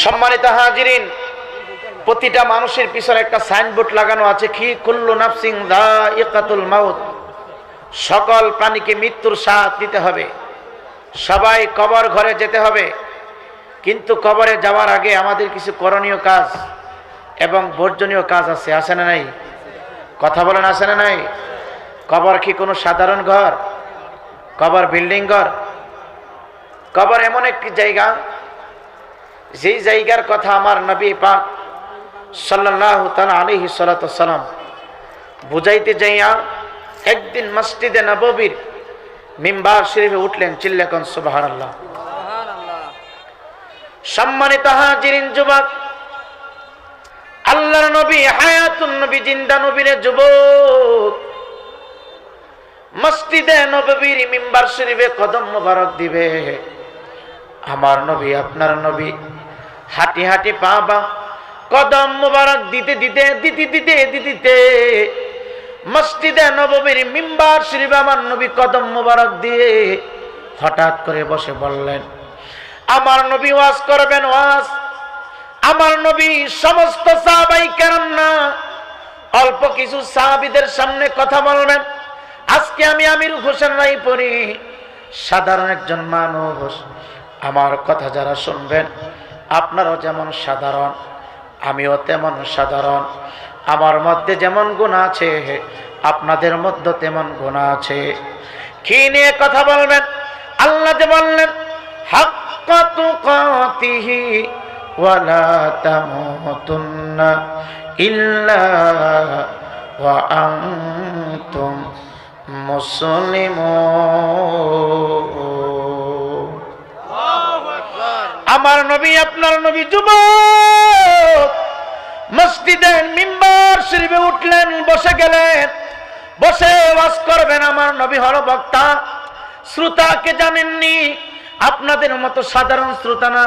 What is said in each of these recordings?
সম্মানিত হাজিরিন, প্রতিটা মানুষের পিছনে একটা সাইনবোর্ড লাগানো আছে, কি কুল্লু নাফসিন যায়িকাতুল মাউত, সকল প্রাণীকে মৃত্যুর স্বাদ নিতে হবে, সবাই কবর ঘরে যেতে হবে। কিন্তু কবরে যাওয়ার আগে আমাদের কিছু করণীয় কাজ এবং বর্জনীয় কাজ আছে, আছে না নাই? কথা বলেন, আছে না নাই? কবর কি কোনো সাধারণ ঘর? কবর বিল্ডিং ঘর? কবর এমন একটি জায়গা, যেই জায়গার কথা আমার নবী পাক সাল্লাল্লাহু তাআলা আলাইহি সাল্লাতু সাল্লাম বুঝাইতে যাইয়া একদিন মসজিদে নববীর মিম্বার শরীফে উঠলেন। চিল্লাকন সুবহানাল্লাহ। সম্মানিত হাজিরিন, যুবক, আল্লাহর নবী হায়াতুন নবী, জিন্দা নবীর যুবক মসজিদে নববীর মিম্বার শরীফে কদম মোবারক দিবে। আমার নবী, আপনার নবী হাঁটি হাঁটি পা কদম মোবারক দিতে দিতে দিতে দিতে দিতে মসজিদে নববীর মিম্বার শরীফে আমার নবী কদম মোবারক দিয়ে হঠাৎ করে বসে বললেন, আমার নবী ওয়াজ করবেন, ওয়াজ। আমার নবী সমস্ত সাহাবাই কেরাম না, অল্প কিছু সাহাবীদের সামনে কথা বলবেন। আজকে আমি আমির হোসেন রায়পুরি, সাধারণ একজন মানুষ। আমার কথা যারা শুনবেন, আপনারাও যেমন সাধারণ, আমিও তেমন সাধারণ। আমার মধ্যে যেমন গুনাহ আছে, আপনাদের মধ্যে তেমন গুনাহ আছে। কি নিয়ে কথা বলবেন? আল্লাহ যে বললেন, হাক্কা তুকাতিহি ওয়ালা তামুতুন্না ইল্লা ওয়া আনতুম মুসলিমুন। আমার নবী, আপনার নবী যুবক মসজিদের মিম্বার শরীফে উঠলেন, বসে গেলেন, বসে ওয়াজ করবেন। আমার নবী হলো বক্তা, শ্রোতাকে জানেননি, আপনাদের মতো সাধারণ শ্রোতা না।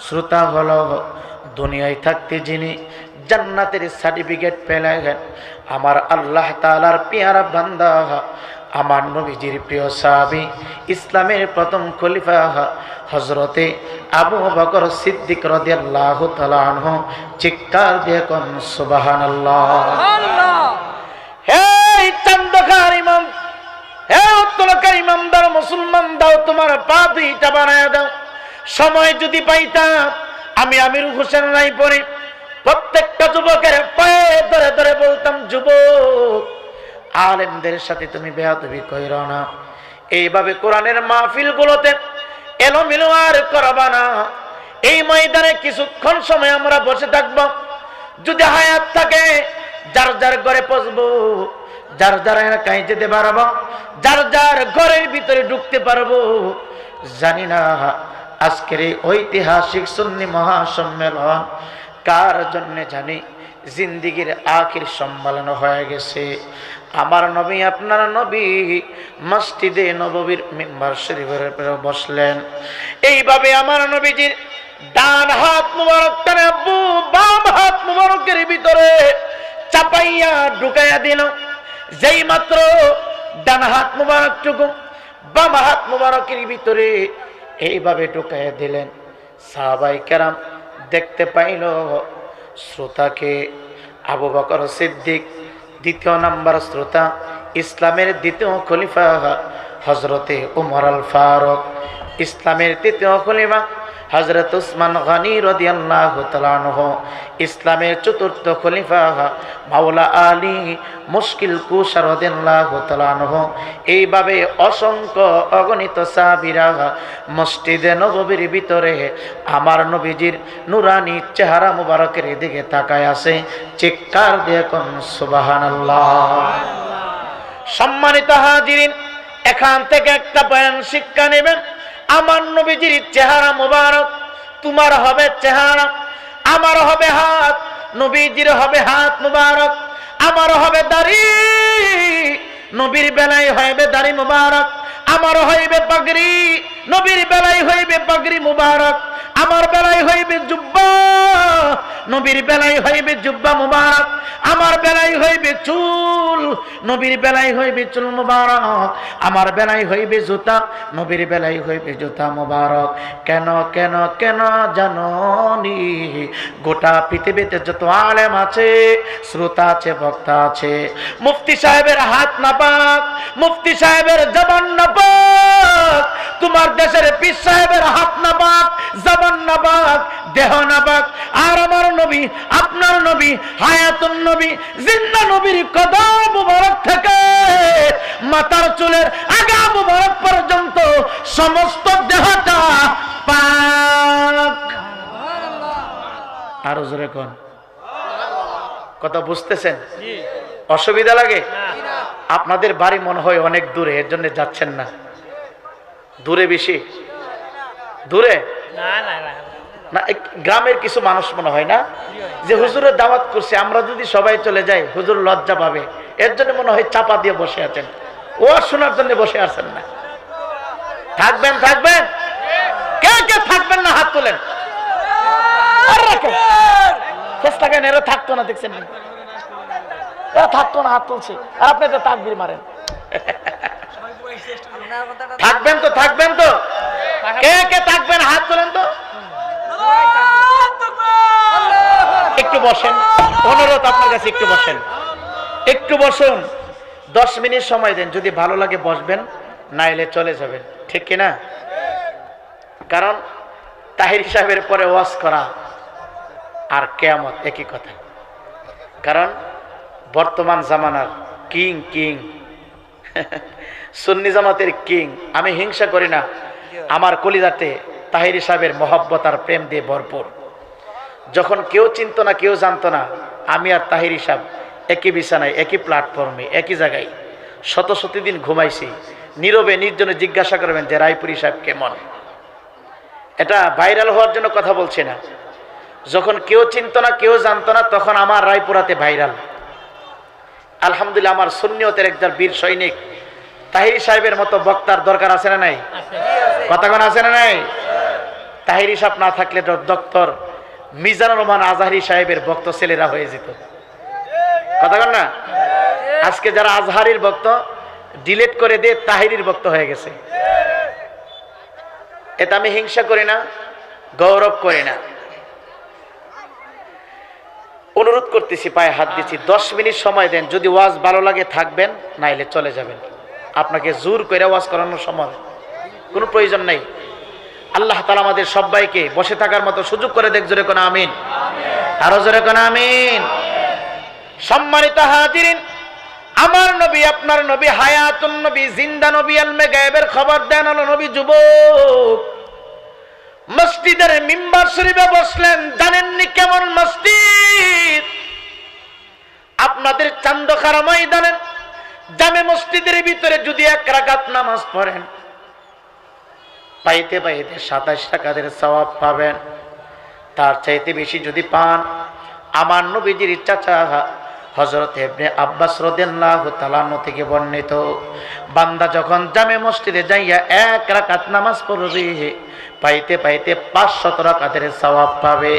শ্রোতা হলো দুনিয়ায় থাকতে যিনি জান্নাতের সার্টিফিকেট পেলেন, আমার আল্লাহ তাআলার পেয়ারা বান্দা, আমার নবীজির প্রিয় সাহাবী, ইসলামের প্রথম খলিফা হযরতে আবু বকর সিদ্দিক রাদিয়াল্লাহু তাআলা আনহু। চিৎকার দিয়ে কোন সুবহানাল্লাহ। হে চান্দকার ইমাম, হে উত্তরকার ইমামদার মুসলমান, দাও তোমার পা দুইটা বানায় দাও। সময় যদি পাইতাম আমি আমির হোসেন রায়পুরি প্রত্যেকটা যুবকের পায়ে ধরে ধরে বলতাম, যুবক, আলেমদের সাথে তুমি বেয়াদবি কইরো না। এইভাবে কোরআনের মাহফিল গুলোতে এলোমেলো আর করবা না। এই ময়দানে কিছুক্ষণ সময় আমরা বসে থাকব, যদি হায়াত থাকে যার যার ঘরে পৌঁছবো, যার যার এলাকায় যেতে পারবো, যার যার ঘরের ভিতরে ঢুকতে পারবো। জানি না আজকের এই ঐতিহাসিক সুন্নি মহাসম্মেলন কার জন্য জানি জিন্দিগির আখির সম্মেলন হয়ে গেছে। আমার নবী, আপনার নবী মসজিদে নববীর মিম্বার শরীফের উপরে বসলেন। এইভাবে আমার নবীজির ডান হাত মুবারক টানে বাম হাত মুবারকের ভিতরে চাপাইয়া ঢুকাইয়া দিল। যেই মাত্র ডান হাত মুবারক টুকু বাম হাত মুবারকের ভিতরে এইভাবে ঢুকাইয়া দিলেন, সাহাবায়ে কেরাম দেখতে পাইল শ্রোতাকে আবু বকর সিদ্দিক, দ্বিতীয় নাম্বার শ্রোতা, ইসলামের দ্বিতীয় খলিফা হযরতে উমর আল ফারুক, ইসলামের তৃতীয় খলিফা হযরত উসমান গনি রাদিয়াল্লাহু তাআলা আনহু, ইসলামের চতুর্থ খলিফা মাওলা আলী মুশকিল কুশা রাদিয়াল্লাহু তাআলা আনহু। এইভাবে অসংখ্য অগণিত সাহাবীরা মসজিদে নববীর ভিতরে আমার নবীজির নুরানি চেহারা মুবারকের দিকে তাকায় আছে। চিৎকার দিয়ে কোন সুবহানাল্লাহ। সম্মানিত হাজিরিন, এখান থেকে একটা বয়ান শিক্ষা নেবেন। আমার নবীজির চেহারা মুবারক, তোমার হবে চেহারা, আমার হবে হাত, নবীজির হবে হাত মুবারক, আমার হবে দাড়ি, নবীর বেলায় হইবে দাড়ি মুবারক, আমার হইবে পাগড়ি, নবীর বেলায় হইবে পাগড়ি মুবারক, আমার বেলায় হইবে জুব্বা, নবীর বেলায় হইবে জুব্বা মুবারক, আমার বেলায় হইবে চুল, নবীর বেলায় হইবে চুল মুবারক, আমার বেলায় হইবে জুতা, নবীর বেলায় হইবে জুতা মুবারক। কেন কেন কেন জাননি? গোটা পৃথিবীতে যত আলেম আছে, শ্রোতা আছে, বক্তা আছে, মুফতি সাহেবের হাত নাপাক, মুফতি সাহেবের জবান নাপাক, তোমার দেশের পীর সাহেবের হাত নাপাক, জবান নাপাক, দেহ নাপাক, আর আমার নবী, আপনার নবী, হায়াতুন নবী, জিন্দা নবীর কদম মুবারক থেকে মাথার চুলের আগা মুবারক পর্যন্ত সমস্ত দেহটা পাক। আরো জোরে কোন, কথা বুঝতেছেন? অসুবিধা লাগে? আপনাদের বাড়ি মনে হয় অনেক দূরে, এর জন্য যাচ্ছেন না। দূরে বেশি? দূরে না, গ্রামের কিছু মানুষ মনে হয় না যে হুজুরের দাওয়াত করছে, আমরা যদি সবাই চলে যাই হুজুর লজ্জা পাবে, এর জন্য মনে হয় চাপা দিয়ে বসে আছেন, ও শোনার জন্য বসে আছেন না। থাকবেন থাকবেন, কে কে থাকবেন না হাত তোলেন। এরা থাকতো না, দেখছেন না, এরা থাকতো না, হাত তুলছে, আর আপনি তো তাকবীর মারেন। থাকবেন তো, থাকবেন তো, কে কে থাকবেন হাত তোলেন তো। একটু বসেন, অনুরোধ আপনার কাছে, একটু বসেন, একটু বসুন, 10 মিনিট সময় দেন, যদি ভালো লাগে বসবেন, না এলে চলে যাবেন, ঠিক কিনা? কারণ তাহির সাহেবের পরে ওয়াজ করা আর কিয়ামত একই কথা। কারণ বর্তমান জামানার কিং কিং সুন্নি জামাতের কিং। আমি হিংসা করি না, আমার কলিজাতে তাহির সাহেবের মহব্বত আর প্রেম দিয়ে ভরপুর। যখন কেউ চিনত না, কেউ জানতো না, আমি আর তাহির সাহেব একই বিছানায়, একই প্ল্যাটফর্মে, একই জায়গায় শত শত দিন ঘুমাইছি। নীরবে নির্জনে জিজ্ঞাসা করবেন যে রায়পুরি সাহেব কেমন। এটা ভাইরাল হওয়ার জন্য কথা বলছি না। যখন কেউ চিনত না, কেউ জানতো না, তখন আমার রায়পুরাতে ভাইরাল। আলহামদুলিল্লাহ, আমার সুন্নিয়তের একজন বীর সৈনিক তাহিরি সাহেবের মতো বক্তার দরকার আছে না নাই? কথা কোন আছে না নাই? তাহিরি সাহেব না থাকলে ডক্টর মিজানুর রহমান আজহারি সাহেবের ভক্ত ছেলেরা হয়ে যেত। কথা কোন না? আজকে যারা আজহারির ভক্ত ডিলিট করে দিয়ে তাহিরির ভক্ত হয়ে গেছে। এটা আমি হিংসা করি না, গৌরব করি না। অনুরোধ করতেছি, পায়ে হাত দিচ্ছি, 10 মিনিট সময় দেন, যদি ওয়াজ ভালো লাগে থাকবেন, নাইলে চলে যাবেন। আপনাকে জোর করে ওয়াজ করানোর সময় কোনো প্রয়োজন নেই। আল্লাহ তাআলা আমাদের সবাইকে বসে থাকার মতো সুযোগ করে দেখ। জোরে কোন আমিন, আরো জোরে কোন আমিন। সম্মানিত হাজিরিন, আমার নবী, আপনার নবী, হায়াতুন নবী, জিন্দা নবী, আলমে গায়েবের খবর দেন হলো নবী যুবক। মসজিদের মিম্বার শরীফে বসলেন, জানেননি কেমন মসজিদ? আপনাদের চান্দখারা ময়দানের জামে মসজিদের ভিতরে যদি 1 রাকাত নামাজ পড়েন, পাইতে পাইতে 27 রাকাতের সওয়াব পাবেন। তার চাইতে বেশি যদি পান, আমার নবীজির চাচা হযরত ইবনে আব্বাস রাদিয়াল্লাহু তাআলা থেকে বর্ণিত, বান্দা যখন জামে মসজিদে যাইয়া 1 রাকাত নামাজ পড়বে, পাইতে পাইতে 500 রাকাতের সওয়াব পাবে।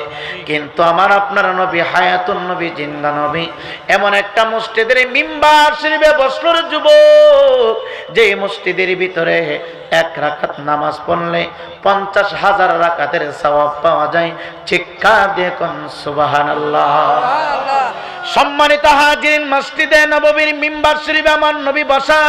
কিন্তু আমার আপনার নবী, হায়াতুন নবী, জিন্দা নবী, এমন একটা মসজিদের মিম্বার শরীফে বসলো যুবক, যে মসজিদের ভিতরে 1 রাকাত নামাজ পড়লে 50,000 রাকাতের সওয়াব পাওয়া যায়। চিৎকার দিয়ে কোন সুবহানাল্লাহ। সম্মানিত হাজিরিন, মসজিদে নববীর মিম্বার শরীফে আমার নবী বসা,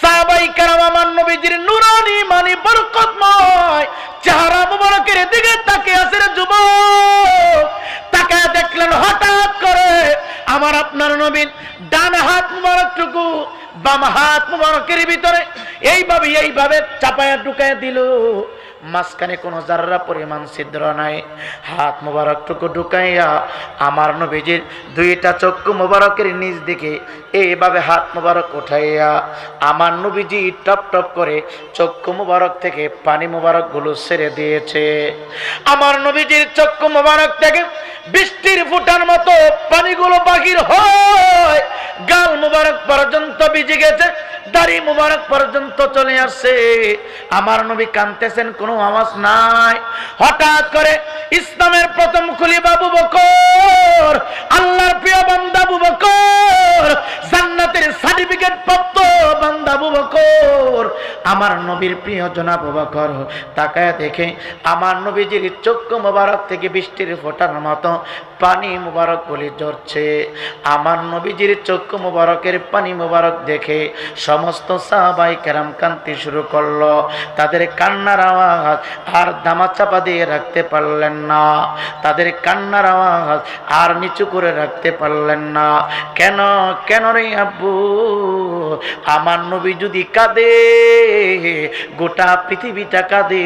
সাহাবায়ে কেরাম আমার নবীজির নূরানি মানি বরকতময় চেহারা মুবারকের দিকে তাকিয়ে আছে যুবক। তাকায় দেখলেন হঠাৎ করে আমার আপনার নবীর ডান হাত মুবারকটুকু বাম হাত মুবারকের ভিতরে এইভাবে চাপায়া ঢুকায় দিল। মাঝখানে কোনো জাররা পরিমাণ ছিদ্র নাই। হাত মুবারকটুকু ঢুকাইয়া আমার নবীজির 2টা চক্ষু মুবারকের নিচ দিকে এইভাবে হাত মুবারক উঠাইয়া আমার নবীজি টপ টপ করে চক্ষু মুবারক থেকে পানি মুবারক গুলো ছেড়ে দিয়েছে। আমার নবীজির চক্ষু মুবারক থেকে বৃষ্টির ফুটার মতো পানিগুলো বাহির হয়, গাল মুবারক পর্যন্ত ভিজে গেছে, দাড়ি মুবারক পর্যন্ত চলে আসছে। আমার নবী কাঁদতেছেন, কোনো আওয়াজ নাই। হঠাৎ করে ইসলামের প্রথম খলিফা আবু বকর, আল্লাহর প্রিয় বান্দা আবু বকর, জান্নাতের সার্টিফিকেট প্রাপ্ত বান্দা আবু বকর, আমার নবীর প্রিয় জনাব আবু বকর তাকায় দেখে আমার নবীজির চক্ষু মোবারক থেকে বৃষ্টির ফোঁটার মতো পানি মোবারক বলে ঝরছে। আমার নবীজির চক্ষু মোবারকের পানি মোবারক দেখে সমস্ত সাহাবায়ে কেরাম কাঁদতে শুরু করলো। তাদের কান্নার আওয়াজ আর দামা চাপা দিয়ে রাখতে পারলেন না, তাদের কান্নার আওয়াজ আর নিচু করে রাখতে পারলেন না। কেন কেন রে আব্বু, আমার নবী যদি কাঁদে গোটা পৃথিবীটা কাঁদে,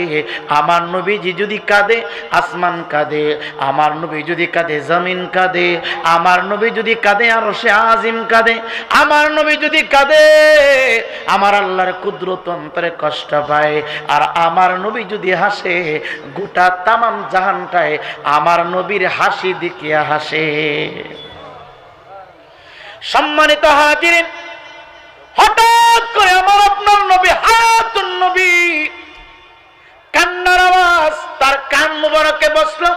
আমার নবীজি যদি কাঁদে আসমান কাঁদে, আমার নবী যদি কাঁদে জমিন কাঁদে, আমার নবী যদি কাঁদে আরশে আজিম কাঁদে, আমার নবী যদি কাঁদে আমার আল্লাহর কুদরত অন্তরে কষ্ট পায়, আর আমার নবী যদি হাসে গোটা তামাম জাহানটায় আমার নবীর হাসি দেখিয়া হাসে। সম্মানিত হাজিরিন, হঠাৎ করে আমার আপনার নবী হায়াতুন নবী কান্নার আওয়াজ তার কান মুবারকে বসলো।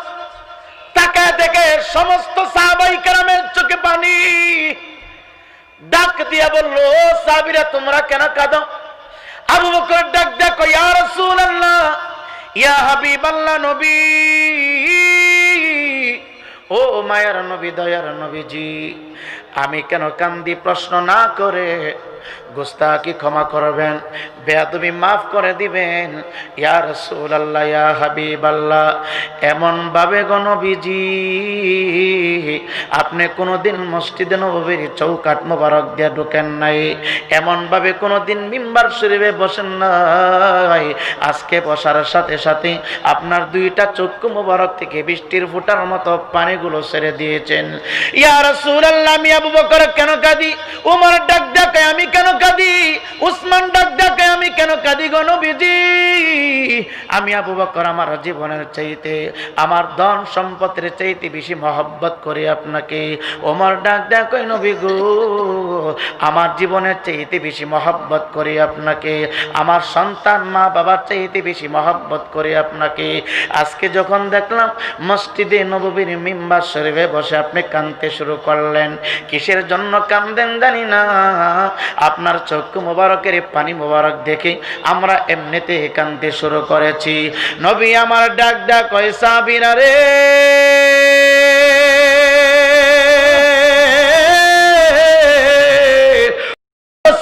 তাকায় দেখে সমস্ত সাহাবায়ে কেরামের চোখে পানি। ডাক দিয়া বলল, সাহাবীরা তোমরা কেন কাঁদো? আবু বকর ডাক দেখো, ইয়া রাসূলুল্লাহ, ইয়া হাবিবাল্লাহ, নবী, ও মায়ার নবী, দয়ার নবীজি, আমি কেন কান্দি প্রশ্ন না করে গোস্তাকি ক্ষমা করবেন, বেয়াদবি মাফ করে দিবেন। ইয়া রাসূলুল্লাহ, ইয়া হাবিবাল্লাহ, এমন ভাবে গো নবীজি আপনি কোনোদিন মসজিদে নববীর চৌকাঠ মোবারক দিয়ে ঢোকেন নাই, এমন ভাবে কোনোদিন মিম্বার শরীফে বসেন নাই। আজকে বসার সাথে সাথে আপনার দুইটা চক্ষু মোবারক থেকে বৃষ্টির ফোঁটার মতো পানিগুলো ছেড়ে দিয়েছেন। ইয়া রাসূলুল্লাহ, আমি আবু বকর কেন কাঁদি? ওমর ডাক ডাকে আমি কেন কাঁদি? উসমান ডাক ডাকে আমি কেন কাঁদি গো নবীজি? আমি আবু বকর আমার জীবনের চাইতে, আমার ধন সম্পদের চাইতে বেশি মহব্বত করি আপনাকে। ওমর ডাক ডাকে নবী গো, আমার জীবনের চাইতে বেশি মহব্বত করি আপনাকে, আমার সন্তান মা বাবার চাইতে বেশি মহব্বত করি আপনাকে। আজকে যখন দেখলাম মসজিদে নববীর মিম্বার শরীফে বসে আপনি কাঁদতে শুরু করলেন, কিসের জন্য কাঁদেন জানি না, আপনার চক্ষু মোবারকের পানি মোবারক দেখে আমরা এমনিতে কাঁদতে শুরু করেছি। নবী আমার ডাক ডাক কয়, সাহাবীরা রে,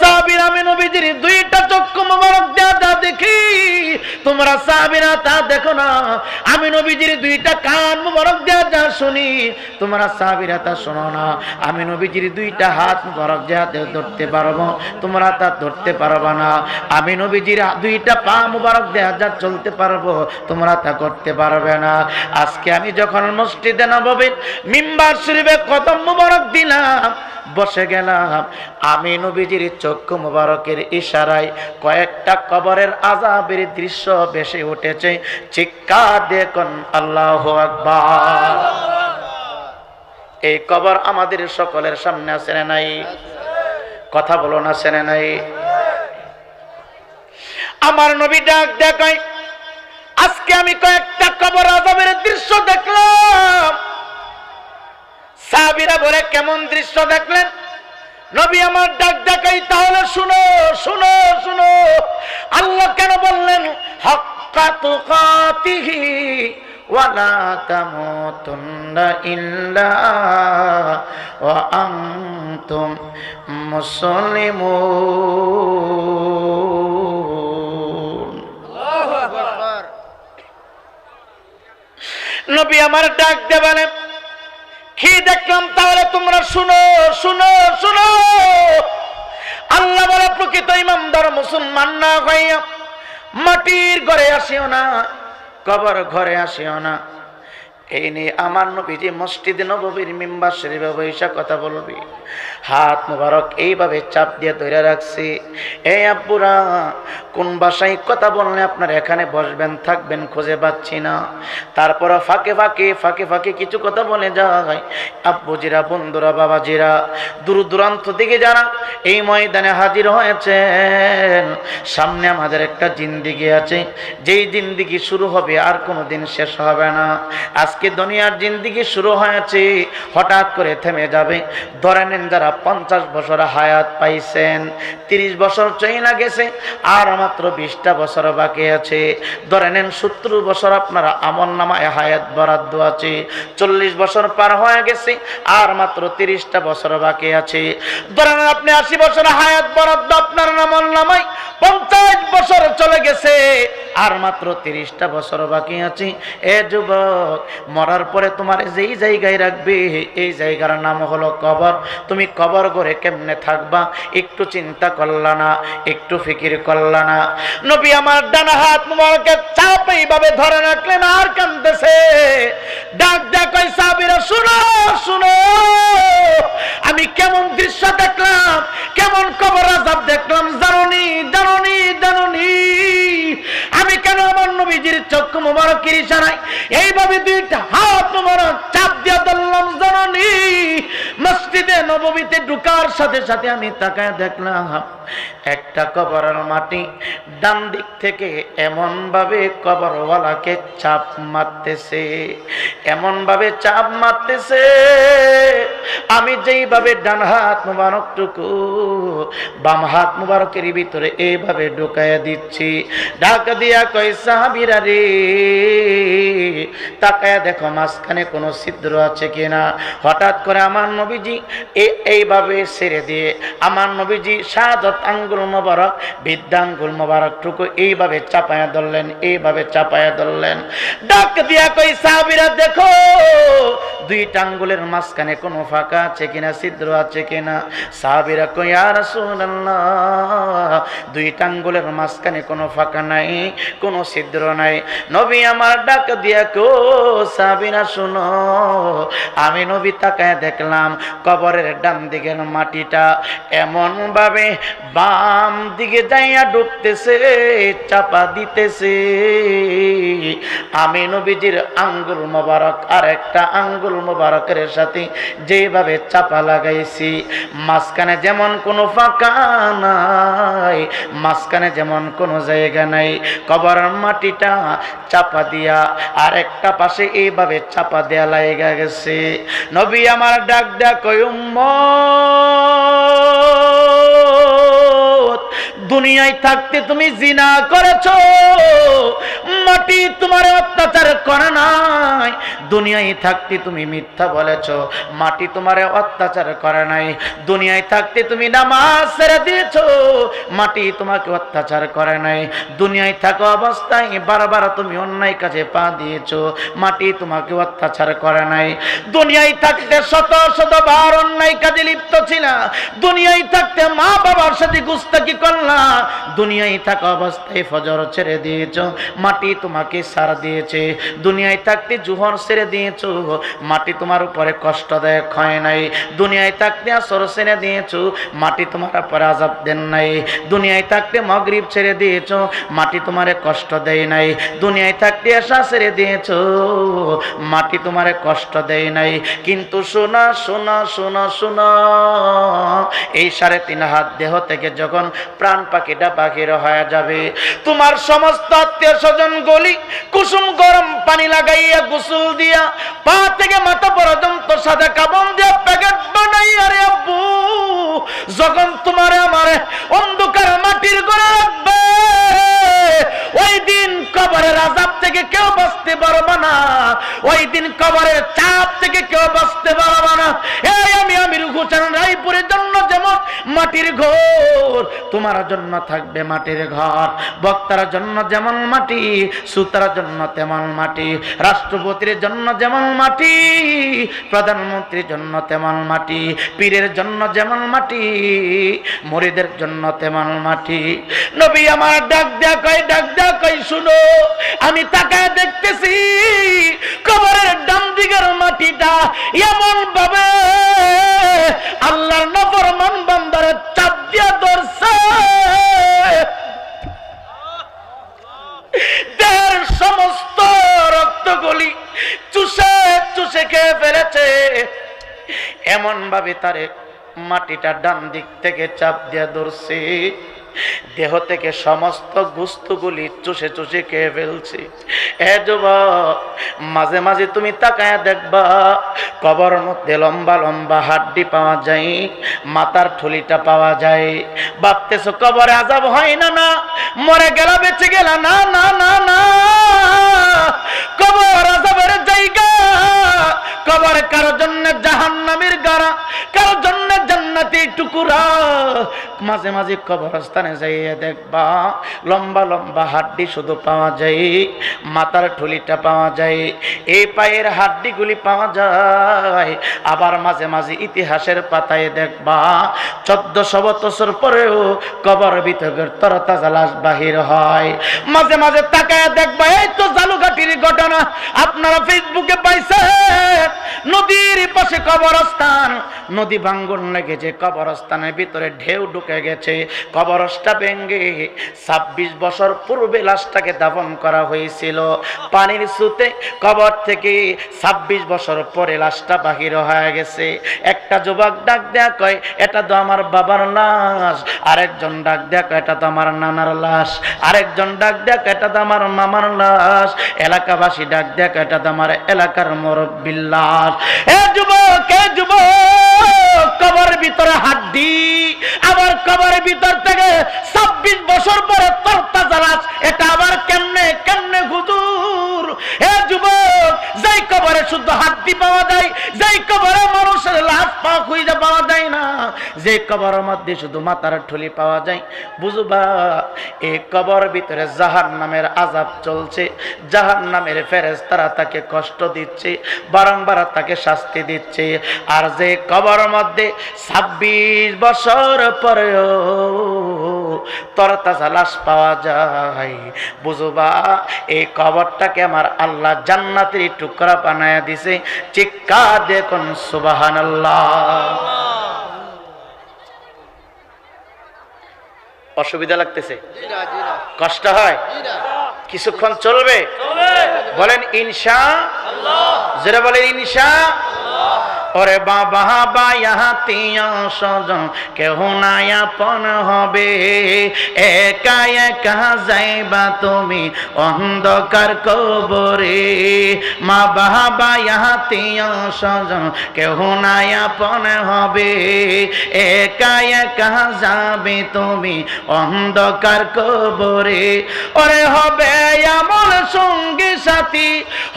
সাহাবীরা, আমি নবীজির দুইটা চক্ষু মোবারক যা দেখি তোমরা সাহাবীরা তা দেখো না, আমি নবীজির দুইটা কান মোবারক যা শুনি তোমরা সাহাবীরা তা শোনো না, আমি নবীজির দুইটা হাত মোবারক যা ধরতে পারবো তোমরা তা ধরতে পারবা না, আমি নবীজির দুইটা পা মোবারক যা চলতে পারবো তোমরা তা করতে পারবে না। আজকে আমি যখন মসজিদে নববীর মিম্বার শরীফে কদম মোবারক দিলাম, বসে গেলাম, আমি নবীজির চক্ষু মোবারকের ইশারায় কয়েকটা কবরের আযাবের দৃশ্য ভেসে উঠেছে। চিৎকার দেখুন আল্লাহু আকবার। এই কবর আমাদের সকলের সামনে আছে না নাই? কথা বলো না, আছে না নাই? আমার নবী ডাক দেখায়, আজকে আমি কয়েকটা কবর আযাবের দৃশ্য দেখলাম। সাহাবীরা বলে, কেমন দৃশ্য দেখলেন? নবী আমার ডাক দেখাই, তাহলে শুনো শুনো শুনো। আল্লাহ কেন বললেন হাক্কা তুকাতিহি ওয়ালা তামুতুন্না ইল্লা ওয়া আনতুম মুসলিমুন। আল্লাহু আকবার। নবী আমার ডাক দিয়ে বলেন, কি দেখলাম? তাহলে তোমরা শুনো শুনো শুনো। আল্লাহ বলে, প্রকৃত ইমানদার মুসলমান না হইয়া মাটির ঘরে আসিও না, কবর ঘরে আসিও না। এই নিয়ে আমার নবীজি মসজিদে নববীর মিম্বার শরীফে বৈশা কথা বলবি। হাত মুবারক এইভাবে চাপ দিয়ে ধরে রাখছি। এই আব্বুরা, কোন ভাষায় কথা বললে আপনার এখানে বসবেন থাকবেন খুঁজে পাচ্ছি না। তারপর ফাঁকে ফাঁকে কিছু কথা বলে যায়। আব্বুজিরা, বন্ধুরা, বাবাজিরা, দূর দূরান্ত থেকে যারা এই ময়দানে হাজির হয়েছেন, সামনে আমাদের একটা জিন্দিগি আছে, যেই জিন্দিগি শুরু হবে আর কোনোদিন শেষ হবে না। আজকে দুনিয়ার জিন্দিগি শুরু হয়েছে, হঠাৎ করে থেমে যাবে। ধরে নেন যারা 50 বছর হায়াত পাইছেন, 30 বছর চলে গেছে, আর মাত্র 20টা বছর বাকি আছে। ধরে নেন 70 বছর আপনারা আমল নামায় হায়াত বরাদ্দ আছে, 40 বছর পার হয়ে গেছে, আর মাত্র 30টা বছর বাকি আছে। ধরে নেন আপনি 80 বছর হায়াত বরাদ্দ আপনার আমল নামায়, 50 বছর চলে গেছে, আর মাত্র 30টা বছর বাকি আছে। এ যুবক, মরার পরে তোমার যেই জায়গায় রাখবে এই জায়গার নাম হলো কবর। তুমি কবর করে কেমনে থাকবা একটু চিন্তা করলা না, একটু ফিকির করলা না? নবী আমার ডান হাত মুবারকে চাপ এইভাবে ধরে রাখলেন আর কাঁদতেছে। ডাক ডাক কই সাহাবীরা, শুনো শুনো, আমি কেমন দৃশ্য দেখলাম, কেমন কবর আযাব দেখলাম জানোনি জানোনি জানোনি? আমি কেন আমার নবীজির চক্ষু মুবারকের ইশারায় এইভাবে দুইটা হাত মুবারক চাপ দিয়ে ধরলাম জানোনি? মসজিদে নববীতে ঢোকার সাথে সাথে আমি তাকায় দেখলাম একটা কবরের মাটি ডান দিক থেকে এমন ভাবে কবরওয়ালাকে চাপ মারতেছে, এমন ভাবে চাপ মারতেছে, আমি যেইভাবে ডান হাত মুবারকটুকু বাম হাত মুবারকের ভিতরে এইভাবে ঢুকাইয়া দিচ্ছি, ডাক দিয়া কই সাহাবীরা রে, তাকায়া দেখো মাঝখানে কোনো ছিদ্র আছে কিনা। হঠাৎ করে আমার নবীজি এইভাবে ছেড়ে দিয়ে আমার নবীজি শাহাদাত আঙ্গুল মোবারক, বৃদ্ধাঙ্গুল মোবারকটুকু এইভাবে চাপায়া ধরলেন, এইভাবে চাপায়া ধরলেন। ডাক দিয়া কই সাহাবীরা দেখো দুইটা আঙ্গুলের মাঝখানে কোনো ফাঁকা আছে কিনা, ছিদ্র আছে কিনা। সাহাবীরা কই ইয়া রাসূলুল্লাহ, দুইটা আঙ্গুলের মাঝখানে কোনো ফাঁকা নাই, কোনো ছিদ্র নাই। নবী আমার ডাক দিয়া কো সাহাবীরা শুনো, আমি নবী তাকায় দেখলাম কবরের ডান দিকের মাটিটা এমন ভাবে বাম দিকে যাইয়া ঢুকতেছে, চাপা দিতেছে। আমি নবীজির আঙ্গুল মোবারক আর একটা আঙ্গুল মোবারকের সাথে যেভাবে চাপা লাগাইছি, মাঝখানে যেমন কোনো ফাঁকা নাই, মাঝখানে যেমন কোনো জায়গা নাই, কবরের মাটিটা চাপা দিয়া আর একটা পাশে এইভাবে চাপা দেয়া লাগা গেছে। নবী আমার ডাক ডাক কই উম্মত, দুনিয়ায় থাকতে তুমি জিনা করেছো, মাটি তোমার অত্যাচার করে নাই। দুনিয়ায় থাকতে তুমি মিথ্যা বলেছো, মাটি তোমার অত্যাচার করে নাই। দুনিয়ায় থাকতে তুমি নামাজ ছেড়ে দিয়েছো, মাটি তোমাকে অত্যাচার করে নাই। দুনিয়ায় থাকা অবস্থায় বারবার তুমি অন্যায় কাজে পা দিয়েছো, মাটি তোমাকে অত্যাচার করে নাই। দুনিয়ায় থাকতে শত শত বার অন্যায় কাজে লিপ্ত ছিলা, দুনিয়ায় থাকতে মা বাবার সাথে গুস্তাকি করলা, দুনিয়ায় থাকা অবস্থায় ফজর ছেড়ে দিয়েছো, মাটি তোমাকে সার দিয়েছে। দুনিয়ায় থাকতে জোহর ছেড়ে দিয়েছো, মাটি তোমার উপরে কষ্টদায়ক হয় নাই। দুনিয়ায় থাকতে আসর ছেড়ে দিয়েছো, মাটি তোমার উপরে আযাব দেন নাই। দুনিয়ায় থাকতে মাগরিব ছেড়ে দিয়েছো, মাটি তোমারে কষ্ট দেয় নাই। দুনিয়ায় থাকতে এশা ছেড়ে দিয়েছো, মাটি তোমারে কষ্ট দেয় নাই। কিন্তু শোনা শোনা শোনা শোনা, এই 3.5 হাত দেহ থেকে যখন প্রাণ পাখিটা বাহির হয়ে যাবে, তোমার সমস্ত আত্মীয় স্বজন গলি কুসুম গরম পানি লাগাইয়া গোসল দিয়া পা থেকে মাথা পর্যন্ত সাদা কাপড় দিয়া প্যাকেট বানাই, আরে আব্বু যখন তোমার আমার অন্ধকার মাটির ঘরে রাখবে, ওই দিন কবরের আযাব থেকে কেউ বাঁচতে পারবে না, ওই দিন কবরের চাপ থেকে কেউ বাঁচতে পারবে না। এই আমি আমির হোসেন রায়পুরের জন্য যেমন মাটির ঘর, তোমার জন্য থাকবে মাটির ঘর। বক্তার জন্য যেমন মাটি, সুতার জন্য তেমন মাটি, রাষ্ট্রপতির জন্য যেমন মাটি, প্রধানমন্ত্রীর জন্য তেমন মাটি, পীরের জন্য যেমন মাটি, মুরিদের জন্য তেমন মাটি। নবী আমার ডাক দেয়া কই শুনো, আমি তাকায় দেখতেছি কবরের ডান দিকের মাটিটা এমন ভাবে আল্লাহর চুষে চুষে খেয়ে ফেলেছে। এমন ভাবে তারে মাটিটা ডান দিক থেকে চাপ দিয়ে ধরছে, দেহ থেকে সমস্ত গোস্তগুলি চুষে চুষে খেয়ে ফেলছে। এ যুবক, মাঝে মাঝে তুমি তাকায়া দেখবা কবর মধ্যে লম্বা লম্বা হাড্ডি পাওয়া যায়, মাথার থলিটা পাওয়া যায়। ভাবতেছো কবরে আযাব হয় না? না, মরে গেলা বেঁচে গেলা? না না না না, কবর আযাবের জায়গা। কবর কারোর জন্য জাহান্নামের গাড়া, কারোর জন্য জান্নাতি টুকুরা। মাঝে মাঝে কবরস্থানে যাইয়ে দেখবা লম্বা লম্বা হাড্ডি শুধু পাওয়া যায়, মাথার ঠুলিটা পাওয়া যায়, এই পায়ের হাড্ডিগুলি পাওয়া যায়। আবার মাঝে মাঝে ইতিহাসের পাতায় দেখবা 1400 বছর পরেও কবর ভিতরে তরতাজা লাশ বাহির হয়। মাঝে মাঝে তাকায় দেখবা, এই তো জালুঘাটির ঘটনা আপনারা ফেসবুকে পাইছেন, নদীর পাশে কবরস্থান, নদী ভাঙ্গন লেগেছে, কবরস্থানের ভিতরে ঢেউ ঢুকে গেছে, কবরটা ভেঙে 26 বছর পূর্বে লাশটাকে দাফন করা হয়েছিল। পানির স্রোতে কবর থেকে 26 বছর পরে লাশটা বাহির হয়ে গেছে। একটা যুবক ডাক দেয়া কয়, এটা তো আমার বাবার লাশ। আরেকজন ডাক দেয়া কয়, এটা তো আমার নানার লাশ। আরেকজন ডাক দেয়া কয়, এটা তো আমার মামার লাশ। এলাকাবাসী ডাক দেয়া কয়, এটা তো আমার এলাকার মুরব্বির লাশ। এ যুবক, এ যুবক, কবরের ভিতরে হাড্ডি, আবার কবরের ভিতর থেকে 26 বছর পরে তরতাজা লাশ, এটা আবার কেমনে কেমনে হুজুর? এ যুবক, যেই কবরে শুদ্ধ হাড্ডি পাওয়া যায়, যেই কবরে মানুষের লাশ পাওয়া খুঁজে পাওয়া যায় না, যে কবরের মধ্যে শুধু মাথার ঠুলি পাওয়া যায়, বুঝবা এই কবর ভিতরে জাহান্নামের আযাব চলছে। জাহান্নামের ফেরেশতারা তাকে কষ্ট দিচ্ছে, বারংবার তাকে শাস্তি দিচ্ছে। আর যে কবরের মধ্যে 26 বছর পরেও তরতাজা লাশ পাওয়া যায়, বুঝবা এই কবরটাকে আমার আল্লাহ জান্নাতের টুকরা বানায়া দিছে। চিৎকার দিয়ে কোন সুবহানাল্লাহ। অসুবিধা লাগতেছে? কষ্ট হয়? কিছুক্ষণ চলবে? বলেন ইনশাআল্লাহ। যারা বলেন ইনশাআল্লাহ। ওরে বাবা বায়াতিয়া সজন কেহ নাই আপন হবে, একা একা যাইবা তুমি অন্ধকার কবরে। মা বাবা ইয়াতিয়া সজন কেহ নাই আপন হবে, একা একা যাবে তুমি অন্ধকার কবরে। ওরে হবে আমল সঙ্গী সাথী,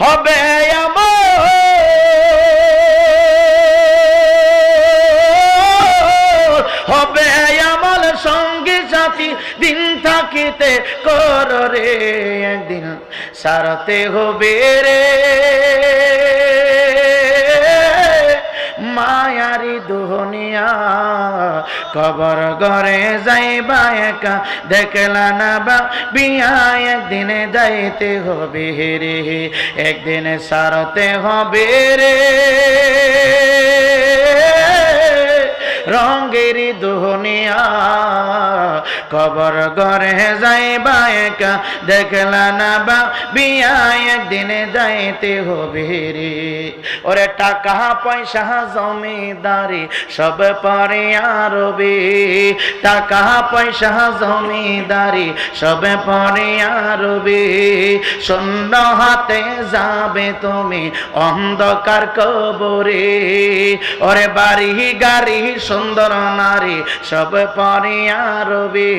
হবে আমল, হবে আমল সঙ্গী সাথী, দিন থাকিতে কররে একদিন সারতে হবে রে। মায়ারি দুনিয়া কবর ঘরে যাইবা একা, দেখলা না বা বিয়া একদিনে যাইতে হবে রে, একদিন সারতে হবে রে। রঙের দুনিয়া কবর ঘরে যাইবা একা, দেখলা না বা বিয়া একদিনে যাইতে হবে রে। ওরে টাকা পয়সা জমিদারি সব পরে আরবে, টাকা পয়সা জমিদারি সব পরে আরবে। শূন্য হাতে যাবে তুমি অন্ধকার কবরে। ওরে বাড়ি গাড়ি সুন্দর নারী সব পরে আরবে,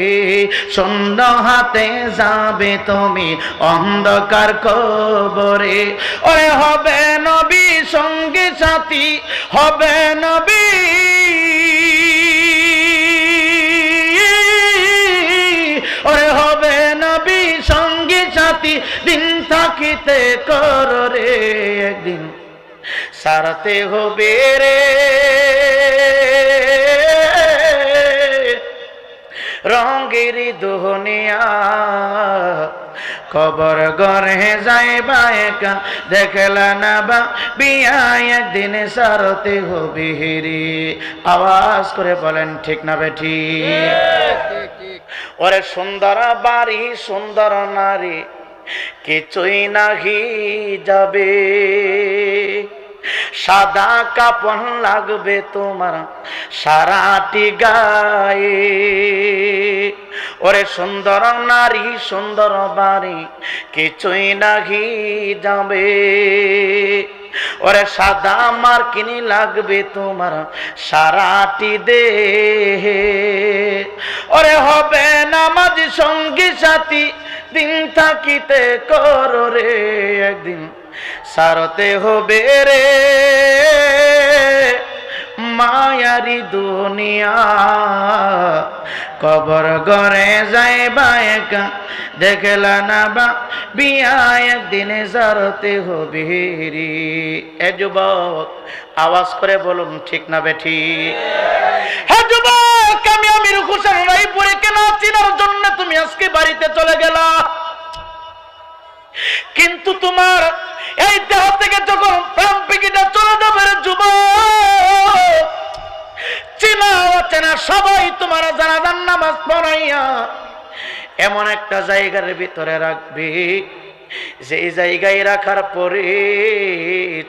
শূন্য হাতে যাবে তুমি অন্ধকার কবরে। ওরে হবে নবী সঙ্গী সাথী, হবে নবী, ওরে হবে নবী সঙ্গী সাথী, দিন থাকিতে কররে একদিন সারতে হবে রে। রঙের দুনিয়া কবর ঘরে যাইবা একা, দেখলা না বা বিয়া একদিন সারতে হবে রে। আওয়াজ করে বলেন ঠিক না বেঠিক? ওরে সুন্দর বাড়ি সুন্দর নারী কিছুই নাহি যাবে, সাদা কাপড় লাগবে তোমার সারাটি গায়ে। ওরে সুন্দর নারী সুন্দর বাড়ি কিছুই নাহি যাবে, ওরে সাদা মার্কিনি লাগবে তোমার সারাটি দেহে। ওরে হবে নামাজ সঙ্গী সাথী দিন থাকিতে করো রে, একদিন সারতে হবে রে মায়ারি দুনিয়া। কবর ঘরে যাইবা একা দেখলা না বা বিয়া একদিনে সারতে হবে রে। এ যুবক আওয়াজ করে বলুন ঠিক না বেঠি? হে যুবক, আমি আমির হোসেন রায়পুরীকে না চিনার জন্য তুমি আজকে বাড়িতে চলে গেলা, কিন্তু তোমার এই দেহ থেকে যখন প্রাণ পিকিটা চলে যাবে রে যুবক, চেনা অচেনা সবাই তোমার জানাজার নামাজ পড়াইয়া এমন একটা জায়গার ভিতরে রাখবে, যেই জায়গায় রাখার পরে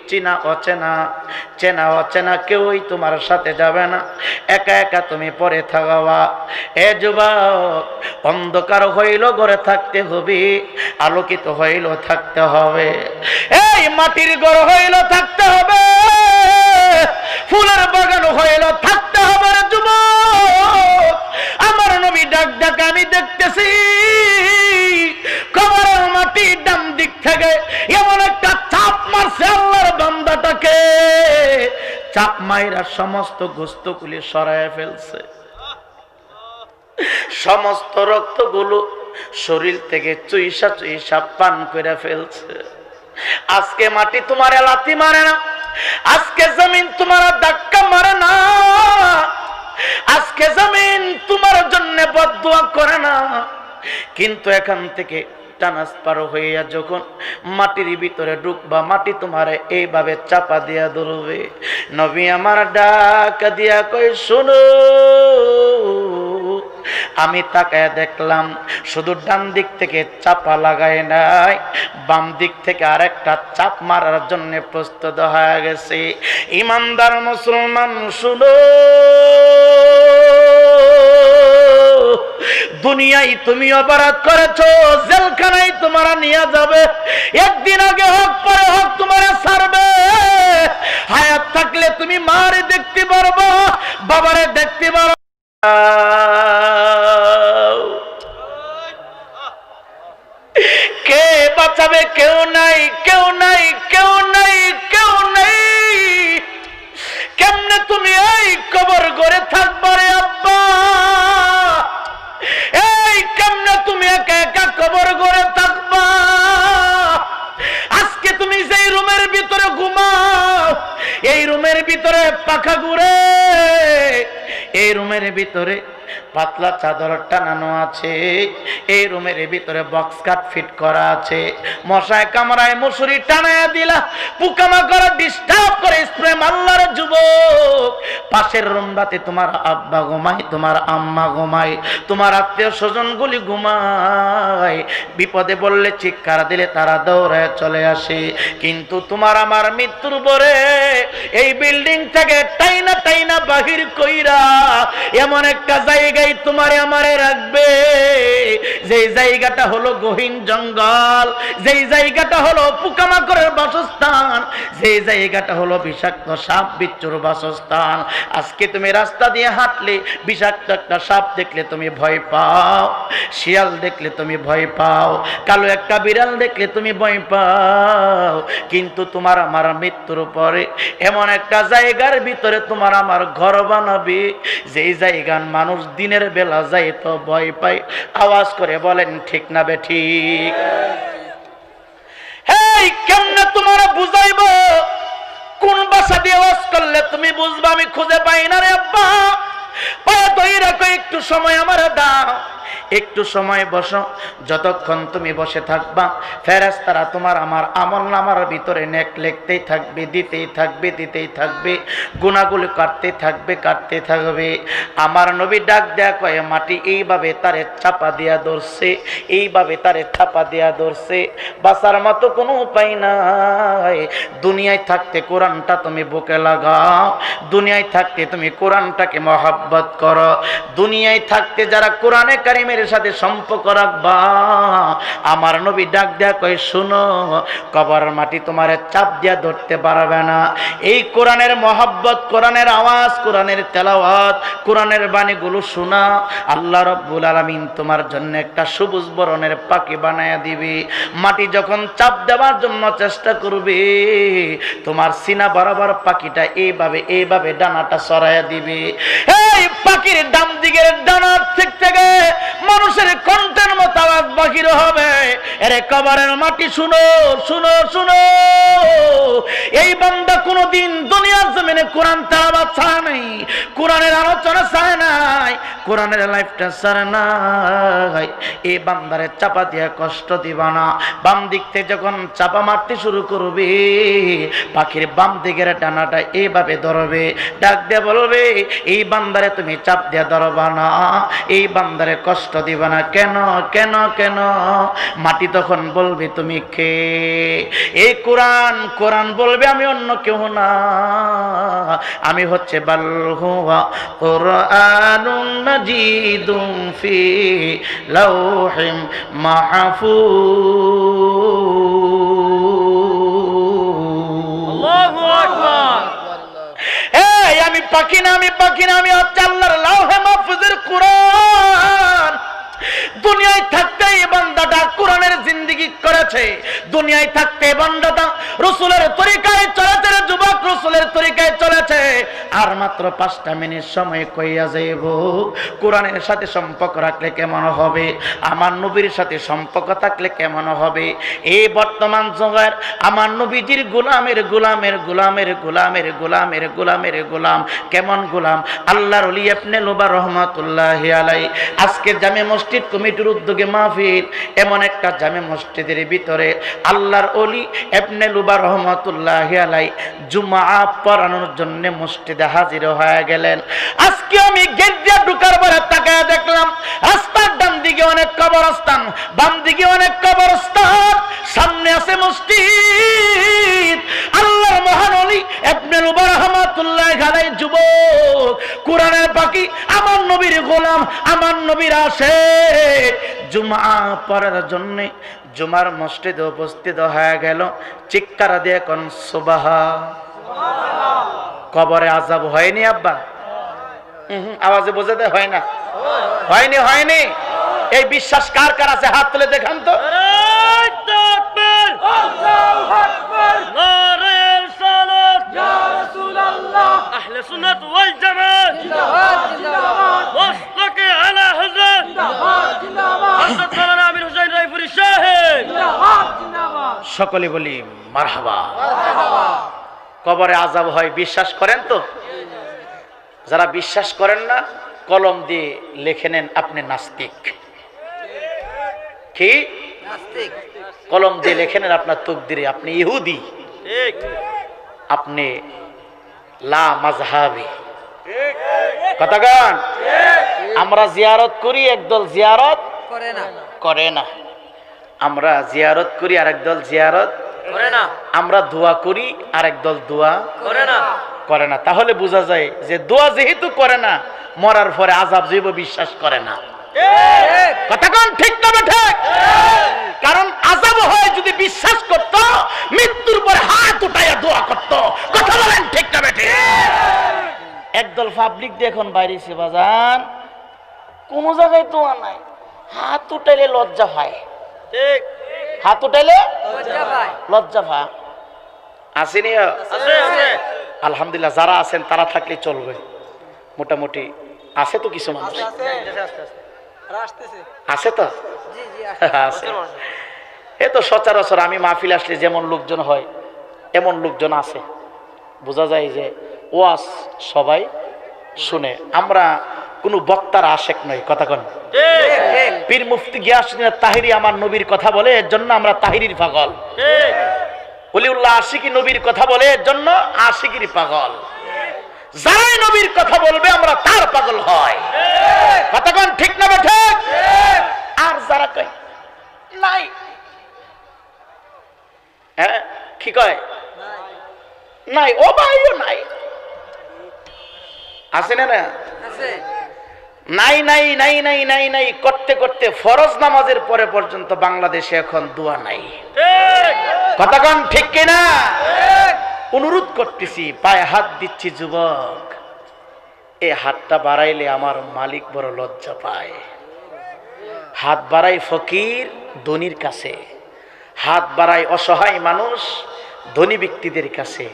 চেনা অচেনা চেনা অচেনা কেউই তোমার সাথে যাবে না, একা একা তুমি পরে থাকবা। এ যুবক, অন্ধকার হইল ঘরে থাকতে হবে, আলোকিত হইল থাকতে হবে। এই মাটির ঘর হইল থাকতে হবে, ফুলের বাগান হইল থাকতে হবে রে যুবক। আমার নবী ডাক ডাক আমি দেখতেছি কবরের মাটি ডান দিক থেকে এমন একটা চাপ মারছে আল্লাহর বান্দাটাকে, চাপ মাইরা সমস্ত গোস্তগুলি সরায় ফেলছে, সমস্ত রক্তগুলো শরীর থেকে চুইসা চুইসা পান করে ফেলছে। আজকে মাটি তোমার লাথি মারে না, আজকে জমিন তোমার ধাক্কা মারে না, আজকে জমিন তোমার জন্য বদদুয়া করে না, কিন্তু এখান থেকে ট্রান্সফার হইয়া যখন মাটির ভিতরে ঢুকবা, মাটি তোমারে এইভাবে চাপা দিয়া ধরবে। নবী আমার ডাক দিয়া কই শোনো, আমি তাকায় দেখলাম শুধু ডান দিক থেকে চাপা লাগায় নাই, বাম দিক থেকে আরেকটা চাপ মারার জন্য প্রস্তুত হয়ে গেছে। ইমানদার মুসলমান শুনো, দুনিয়ায় তুমি অপরাধ করেছো, জেলখানায় তোমার নিয়ে যাবে, একদিন আগে হোক পরে হোক তোমার ছাড়বে। হায়াত থাকলে তুমি মারে দেখতে পারবা, বাবারে দেখতে পারবা, কে বাঁচাবে? কেউ নাই, কেউ নাই, কেউ নাই, কেউ নাই। কেমনে তুমি এই কবর ঘরে থাকবা রে আব্বা? এই কেমনে তুমি একা একা কবর ঘরে থাকবা? আজকে তুমি যেই রুমের ভিতরে ঘুমাও, এই রুমের ভিতরে পাখা ঘুরে, এই রুমের ভিতরে পাতলা চাদর টানানো আছে, এই রুমের ভিতরে বক্স কাট ফিট করা আছে, মশায় কামড়ায় মশুরি টানায়া দিলা, পোকামাকড় ডিস্টার্ব করে স্প্রে মারলার যুবক। পাশের রুমটাতে তোমার আব্বা ঘুমায়, তোমার আম্মা ঘুমায়, তোমার আত্মীয় স্বজন গুলি ঘুমায়, বিপদে বললে চিৎকার দিলে তারা দৌড়ায় চলে আসে, কিন্তু তোমার আমার মৃত্যুর পরে এই বিল্ডিং থেকে টাইনা টাইনা বাহির কইরা এমন একটা জায়গায় তোমারে আমারে রাখবে, যেই জায়গাটা হলো গহীন জঙ্গল, যেই জায়গাটা হলো পোকামাকড়ের বাসস্থান, যেই জায়গাটা হলো বিষাক্ত সাপ বিচ্ছুর বাসস্থান। আজকে তুমি রাস্তা দিয়ে হাঁটলে বিষাক্ত একটা সাপ দেখলে তুমি ভয় পাও, শিয়াল দেখলে তুমি ভয় পাও, কালো একটা বিড়াল দেখলে তুমি ভয় পাও, কিন্তু তোমার আমার মৃত্যুর পরে এমন একটা জায়গার ভিতরে তোমার আমার ঘর বানাবে, যেই জায়গার মানুষ দিনের বেলা যায় তো ভয় পায়। আওয়াজ করে বলেন ঠিক না বে ঠিক? হেই, কেমনে তোমার বুঝাইব? কোন ভাষা দিয়ে আওয়াজ করলে তুমি বুঝবা? আমি খুঁজে পাই না রে আব্বা, পায়ে ধরে রাখো, একটু সময় আমার দাও, একটু সময় বসো। যতক্ষণ তুমি বসে থাকবা ফেরেশতারা তোমার আমার আমলনামার ভিতরে নেক লিখতেই থাকবে, দিতেই থাকবে, দিতেই থাকবে, গুনাহগুলো কাটতে থাকবে। আমার নবী ডাক দেয়া কয়ে মাটি এইভাবে তারে চাপা দিয়া ধরছে, এইভাবে তারে চাপা দিয়া ধরছে। বাঁচার মতো কোনো উপায় নাই। দুনিয়ায় থাকতে কোরআনটা তুমি বুকে লাগাও, দুনিয়ায় থাকতে তুমি কোরআনটাকে মহব্বত করো, দুনিয়ায় থাকতে যারা কোরআনে কারিমের সাথে সম্পর্ক রাখবা, আমার নবী ডাক দেয়া কয় শুনো, কবরের মাটি তোমারে চাপ দিয়া ধরতে পারবে না। এই কোরআনের মহব্বত, কোরআনের আওয়াজ, কোরআনের তেলাওয়াত, কোরআনের বাণীগুলো শোনা, আল্লাহ রাব্বুল আলামিন তোমার জন্য একটা সবুজ বরণের পাখি বানায়া দিবে। মাটি যখন চাপ দেওয়ার জন্য চেষ্টা করবে, তোমার সিনা বরাবর পাখিটা এইভাবে ডানাটা সরাইয়া দিবে। এই পাখির ডান দিকের ডানার থেকে মানুষের কণ্ঠের মতো আওয়াজ বাহির হবে, এরে কবরের মাটি শুনো, শুনো, শুনো। এই বান্দা কোনোদিন দুনিয়ার জমিনে কোরআন তেলাওয়াত ছাড়ে নাই, কোরআনের আলোচনা ছাড়ে নাই, কোরআনের লাইফটা ছাড়ে নাই। এই বান্দারে চাপা দিয়ে কষ্ট দিবা না। বাম দিক থেকে যখন চাপা মারতে শুরু করবে, পাখির বাম দিকের ডানাটা এইভাবে ধরবে, ডাক দিয়ে বলবে এই বান্দারে তুমি চাপ দিয়ে ধরবা না, এই বান্দারে কষ্ট দিবা না। কেন কেন কেন? মাটি তখন বলবে তুমি কে? এই কোরআন, কোরআন বলবে আমি অন্য কেউ না, আমি হচ্ছে বাল হুয়া কুরআনুন মাজিদুন ফি লাউহিম মাহফুজ। আল্লাহু আকবার। এই আমি পাখি না, আমি পাখি না, আমি হচ্ছে আল্লাহর লাউহে মাহফুজের কোরআন। দুনিয়ায় থাকতে এই বান্দাটা কোরআনের জিন্দেগি করেছে, দুনিয়ায় থাকতে এই বান্দাটা রাসূলের তরিকায় চলেছে, যুবক রাসূলের তরিকায় চলেছে। আর মাত্র 5টা মিনিট সময় কইয়া যাইব, কোরআনের সাথে সম্পর্ক রাখলে কেমন হবে, আমার নবীর সাথে সম্পর্ক থাকলে কেমন হবে। এই বর্তমান যুগের আমার নবীজির গোলামের গোলামের গোলামের গোলামের গোলামের গোলামের গোলাম, কেমন গোলাম? আল্লাহর ওলি ইবনে লুবা রহমাতুল্লাহি আলাইহি আজকে জামে মসজিদ কমিটির উদ্যোগে মাহফিল, এমন একটা জামে মসজিদের ভিতরে আল্লাহর ওলি ইবনে লুবা রহমাতুল্লাহি আলাইহি জুমআ পড়ানোর জন্য মসজিদে হাজির হয়ে গেলেন। আজকে আমি গেট দিয়ে ঢোকার পরে তাকায় দেখলাম রাস্তার ডান দিকে অনেক কবরস্থান, বাম দিকে অনেক কবরস্থান, সামনে আছে মসজিদ। আল্লাহর মহান ওলি ইবনে লুবা রহমাতুল্লাহি আলাইহি যুবক, কোরআনের পাখি, আমার নবীর গোলাম, আমার নবীর আশিক, জুমআ পড়ার জন্য জুমার মসজিদে উপস্থিত হয়ে গেল। চিৎকার দিয়ে কোন সুবহানাল্লাহ। কবরে আযাব হয়নি আব্বা? আওয়াজে বোঝাতে হয় না? হয়নি, হয়নি। এই বিশ্বাস কার কার আছে হাত তুলে দেখান তো। আহলে সুন্নাত ওয়াল জামাত জিন্দাবাদ, জিন্দাবাদ। মুসতাকি আলা হুজুর জিন্দাবাদ, জিন্দাবাদ। হযরত মাওলানা আমির হোসেন রায়পুরি সাহেব জিন্দাবাদ, জিন্দাবাদ। সকলে বলি মারহাবা, মারহাবা। কবরে আযাব হয় বিশ্বাস করেন তো? যারা বিশ্বাস করেন না কলম দিয়ে লিখে নেন আপনি নাস্তিক। কি নাস্তিক? কলম দিয়ে লিখে নেন আপনার তকদিরে আপনি ইহুদি, ঠিক। আপনি লা মাযহাবি, ঠিক। কথাগান আমরা জিয়ারত করি, একদল জিয়ারত করে না। আমরা জিয়ারত করি আর একদল জিয়ারত করে না। আমরা দোয়া করি আর একদল দোয়া করে না। তাহলে বোঝা যায় যে দোয়া যেহেতু করে না, মরার পরে আযাব জীব বিশ্বাস করে না। কথাগান ঠিক না ঠিক? কারণ আযাব হয় যদি বিশ্বাস করত, মৃত্যুর পরে হাত উঠাইয়া দোয়া করত। কথা বলেন ঠিক না ঠিক? একদল পাবলিক দেখুন বাইরেছে বাজান, কোন জায়গায় দোয়া নাই, হাত উঠাইলে লজ্জা পায়। ঠিক, হাত উঠাইলে লজ্জা পায়। আসেনি? আলহামদুলিল্লাহ, যারা আছেন তারা থাকলে চলবে। মোটামুটি আছে তো কিছু মানুষ, আছে তো আছে। এ তো সচরাচর আমি মাহফিল আসলে যেমন লোকজন হয় এমন লোকজন আছে। বোঝা যায় যে ওয়াজ সবাই শুনে। আমরা কোন বক্তার আশেক নয়, কথা কন। পীর মুফতি গিয়াসউদ্দিন তাহিরি আমার নবীর কথা বলে, এর জন্য আমরা তাহিরির পাগল। ওলিউল্লাহ আশিকি নবীর কথা বলে, এর জন্য আশিকির পাগল। যারাই নবীর কথা বলবে আমরা তার পাগল হয়, কথা কন ঠিক না ঠিক? আর যারা কয় নাই, হ্যাঁ কি কয় নাই, ও ভাইও নাই, আছে না? নাই নাই নাই নাই নাই নাই করতে করতে ফরজ নামাজের পরে পর্যন্ত বাংলাদেশে এখন দোয়া নাই, কথা কন ঠিক কিনা? অনুরোধ করতেছি, পায়ে হাত দিচ্ছি, যুবক এই হাতটা বাড়াইলে আমার মালিক বড় লজ্জা পায়। হাত বাড়াই ফকির ধনীর কাছে, হাত বাড়াই অসহায় মানুষ ধনী ব্যক্তিদের কাছে।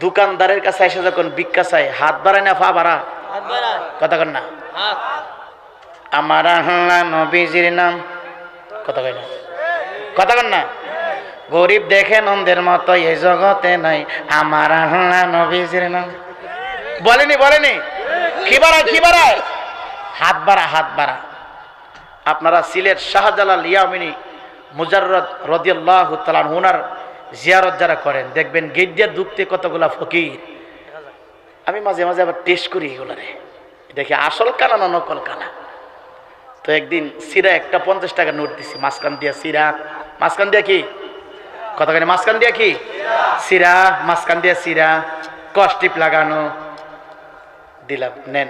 দোকানদারের কাছে এসে যখন ভিক্ষা চাই, হাত বাড়ায় না পা বাড়া, কথা কন না? আমার আল্লাহ নবীজির নাম, কথা কয় না, কথা কন না? গরিব দেখে নন্দের মতো এই জগতে নাই, আমার আল্লাহ নবীজির নাম। বলেনি বলেনি? কি বাড়ায়, কি বাড়ায়? হাত বাড়া, হাত বাড়া। আপনারা সিলেট শাহজালাল ইয়ামিনী মুজাররদ রাদিয়াল্লাহু তাআলা ওনার জিয়ারত যারা করেন, দেখবেন গেট দিয়ে ঢুকতে কতগুলা ফকির। আমি মাঝে মাঝে আবার টেস্ট করি এগুলারে, দেখি আসল কানা না নকল কানা। তো একদিন সিরা একটা 50 টাকা নোট দিছি, মাঝখান দিয়া সিরা, মাঝখান দিয়া কি, কথা কেন, মাঝখান দিয়া কি সিরা, মাঝখান দিয়া সিরা, কস্টিপ লাগানো, দিলাম, নেন।